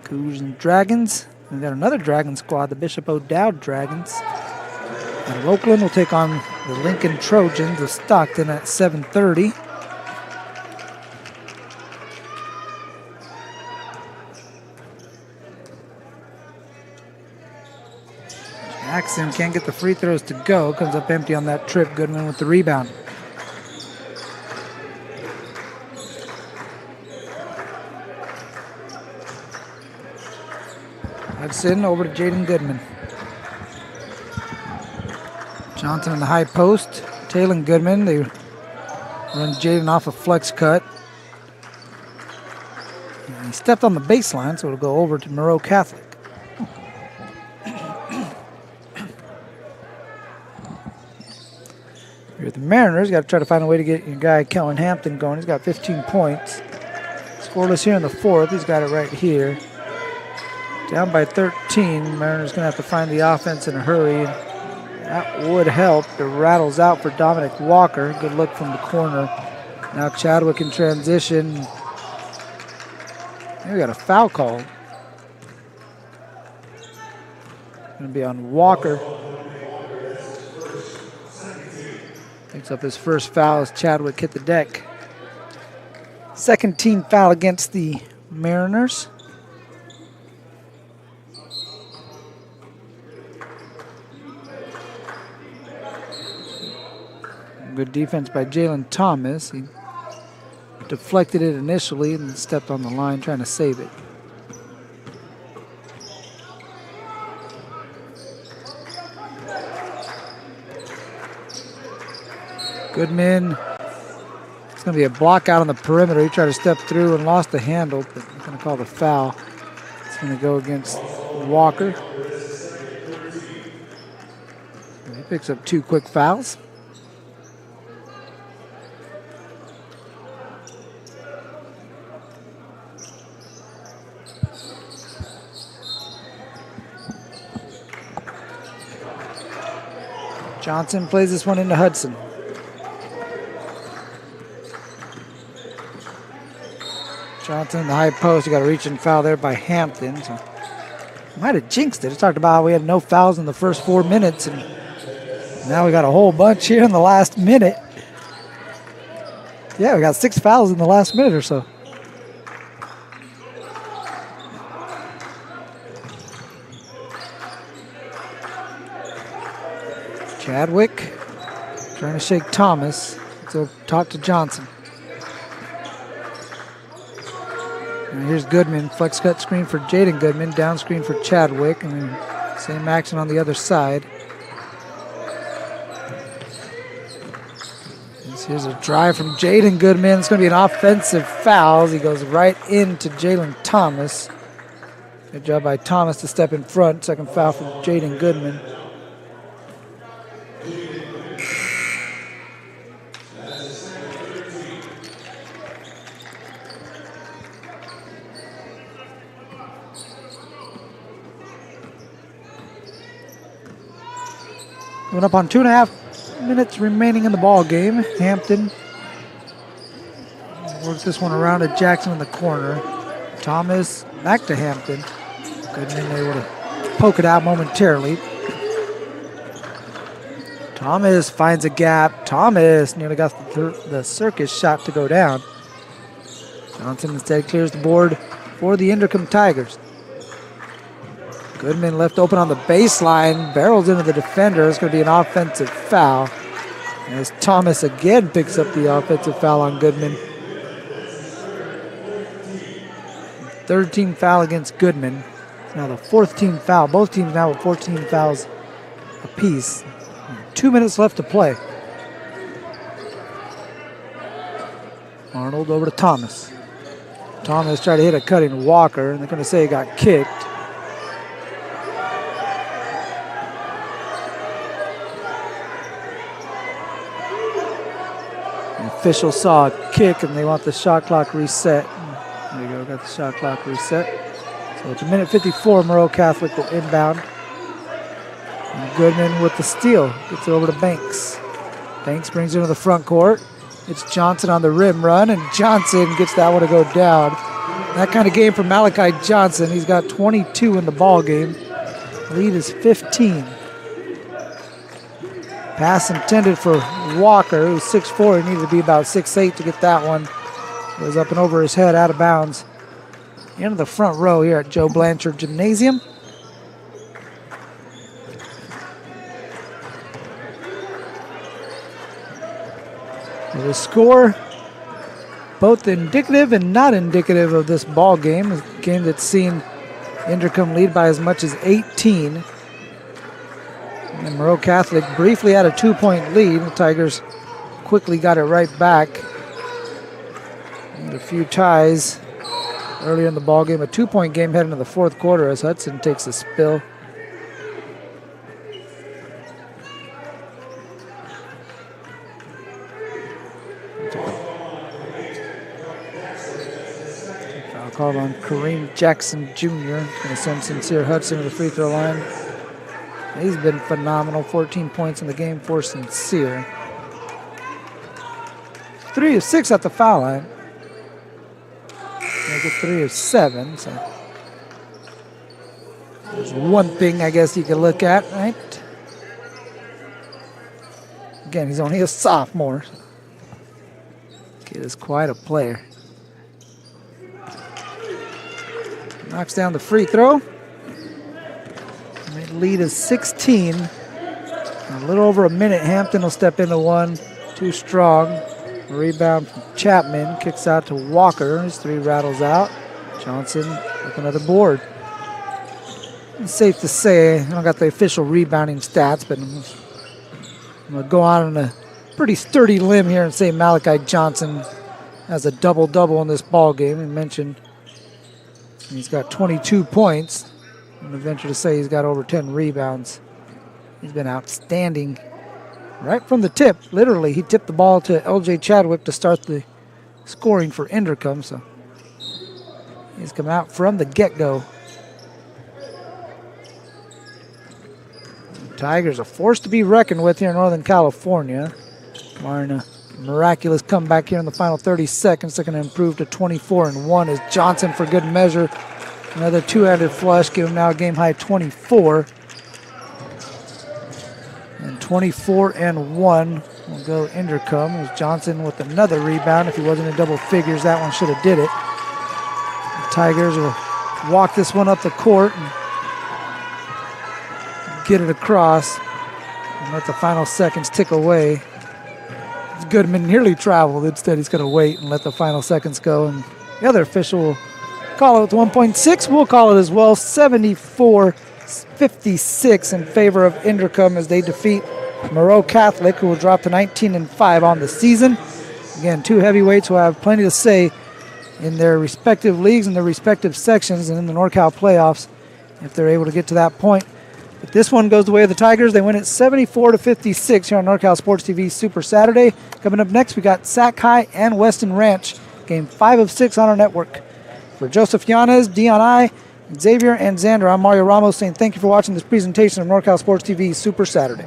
Cougars and Dragons. We got another Dragon squad, the Bishop O'Dowd Dragons. And Oakland will take on the Lincoln Trojans of Stockton at 7:30. Jackson can't get the free throws to go. Comes up empty on that trip. Goodman with the rebound. Hudson over to Jaden Goodman. Johnson in the high post. Taylor Goodman. They run Jaden off a flex cut. And he stepped on the baseline, so it'll go over to Moreau Catholic. Here the Mariners got to try to find a way to get your guy Kellen Hampton going. He's got 15 points. Scoreless here in the fourth. He's got it right here. Down by 13. Mariners going to have to find the offense in a hurry. That would help. The rattles out for Dominic Walker. Good look from the corner. Now Chadwick in transition. We got a foul call. Going to be on Walker. Picks up his first foul as Chadwick hit the deck. Second team foul against the Mariners. Good defense by Jalen Thomas. He deflected it initially and stepped on the line trying to save it. Goodman. It's going to be a block out on the perimeter. He tried to step through and lost the handle, but I'm going to call the foul. It's going to go against Walker. He picks up 2 quick fouls. Johnson plays this one into Hudson. Johnson in the high post. You got a reach and foul there by Hampton. So might have jinxed it. I talked about how we had no fouls in the first 4 minutes, and now we got a whole bunch here in the last minute. Yeah, we got 6 fouls in the last minute or so. Chadwick trying to shake Thomas. So talk to Johnson. And here's Goodman. Flex cut screen for Jaden Goodman. Down screen for Chadwick. And then same action on the other side. Here's a drive from Jaden Goodman. It's going to be an offensive foul. He goes right into Jalen Thomas. Good job by Thomas to step in front. Second foul for Jaden Goodman. Coming up on 2.5 minutes remaining in the ball game. Hampton works this one around to Jackson in the corner. Thomas back to Hampton. Goodman able to poke it out momentarily. Thomas finds a gap. Thomas nearly got the circus shot to go down. Johnson instead clears the board for the Inderkum Tigers. Goodman left open on the baseline, barrels into the defender. It's going to be an offensive foul. As Thomas again picks up the offensive foul on Goodman. Third team foul against Goodman. Now the fourth team foul. Both teams now with 14 fouls apiece. 2 minutes left to play. Arnold over to Thomas. Thomas tried to hit a cutting Walker, and they're going to say he got kicked. The official saw a kick, and they want the shot clock reset. There you go, got the shot clock reset. So it's a minute 54, Moreau Catholic will inbound. And Goodman with the steal, gets it over to Banks. Banks brings it into the front court. It's Johnson on the rim run, and Johnson gets that one to go down. That kind of game for Malachi Johnson. He's got 22 in the ball game. Lead is 15. Pass intended for Walker, who's 6'4". He needed to be about 6'8" to get that one. It was up and over his head, out of bounds. Into the front row here at Joe Blanchard Gymnasium. The score, both indicative and not indicative of this ball game. A game that's seen Inderkum lead by as much as 18. And Moreau Catholic briefly had a 2-point lead. The Tigers quickly got it right back. And a few ties earlier in the ball game. A 2-point game heading into the fourth quarter as Hudson takes a spill. Foul called on Kareem Jackson Jr. Going to send Sincere Hudson to the free throw line. He's been phenomenal. 14 points in the game for Sincere. 3 of 6 at the foul line. Make it 3 of 7. So there's one thing I guess you could look at, right? Again, he's only a sophomore. Kid is quite a player. Knocks down the free throw. The lead is 16. A little over a minute. Hampton will step into one. Too strong. Rebound from Chapman. Kicks out to Walker. His 3 rattles out. Johnson with another board. It's safe to say, I don't got the official rebounding stats, but I'm going to go on a pretty sturdy limb here and say Malachi Johnson has a double-double in this ball game. I mentioned he's got 22 points. I'm going to venture to say he's got over 10 rebounds. He's been outstanding right from the tip. Literally, he tipped the ball to L.J. Chadwick to start the scoring for Inderkum. So he's come out from the get-go. The Tigers are forced to be reckoned with here in Northern California. Barring a miraculous comeback here in the final 30 seconds. They're going to improve to 24-1 as Johnson, for good measure, another two-handed flush, give him now a game-high 24. And 24-1 will go Inderkum. As Johnson with another rebound. If he wasn't in double figures, that one should have did it. The Tigers will walk this one up the court and get it across and let the final seconds tick away. Goodman nearly traveled. Instead, he's going to wait and let the final seconds go. And the other official will call it with 1.6. We'll call it as well. 74-56 in favor of Inderkum as they defeat Moreau Catholic, who will drop to 19-5 on the season. Again, 2 heavyweights who have plenty to say in their respective leagues and their respective sections and in the NorCal playoffs if they're able to get to that point. But this one goes the way of the Tigers. They win it 74-56 here on NorCal Sports TV Super Saturday. Coming up next, we got Sac High and Weston Ranch. Game 5 of 6 on our network. For Joseph Yanez, Dion I, Xavier, and Xander, I'm Mario Ramos saying thank you for watching this presentation of NorCal Sports TV Super Saturday.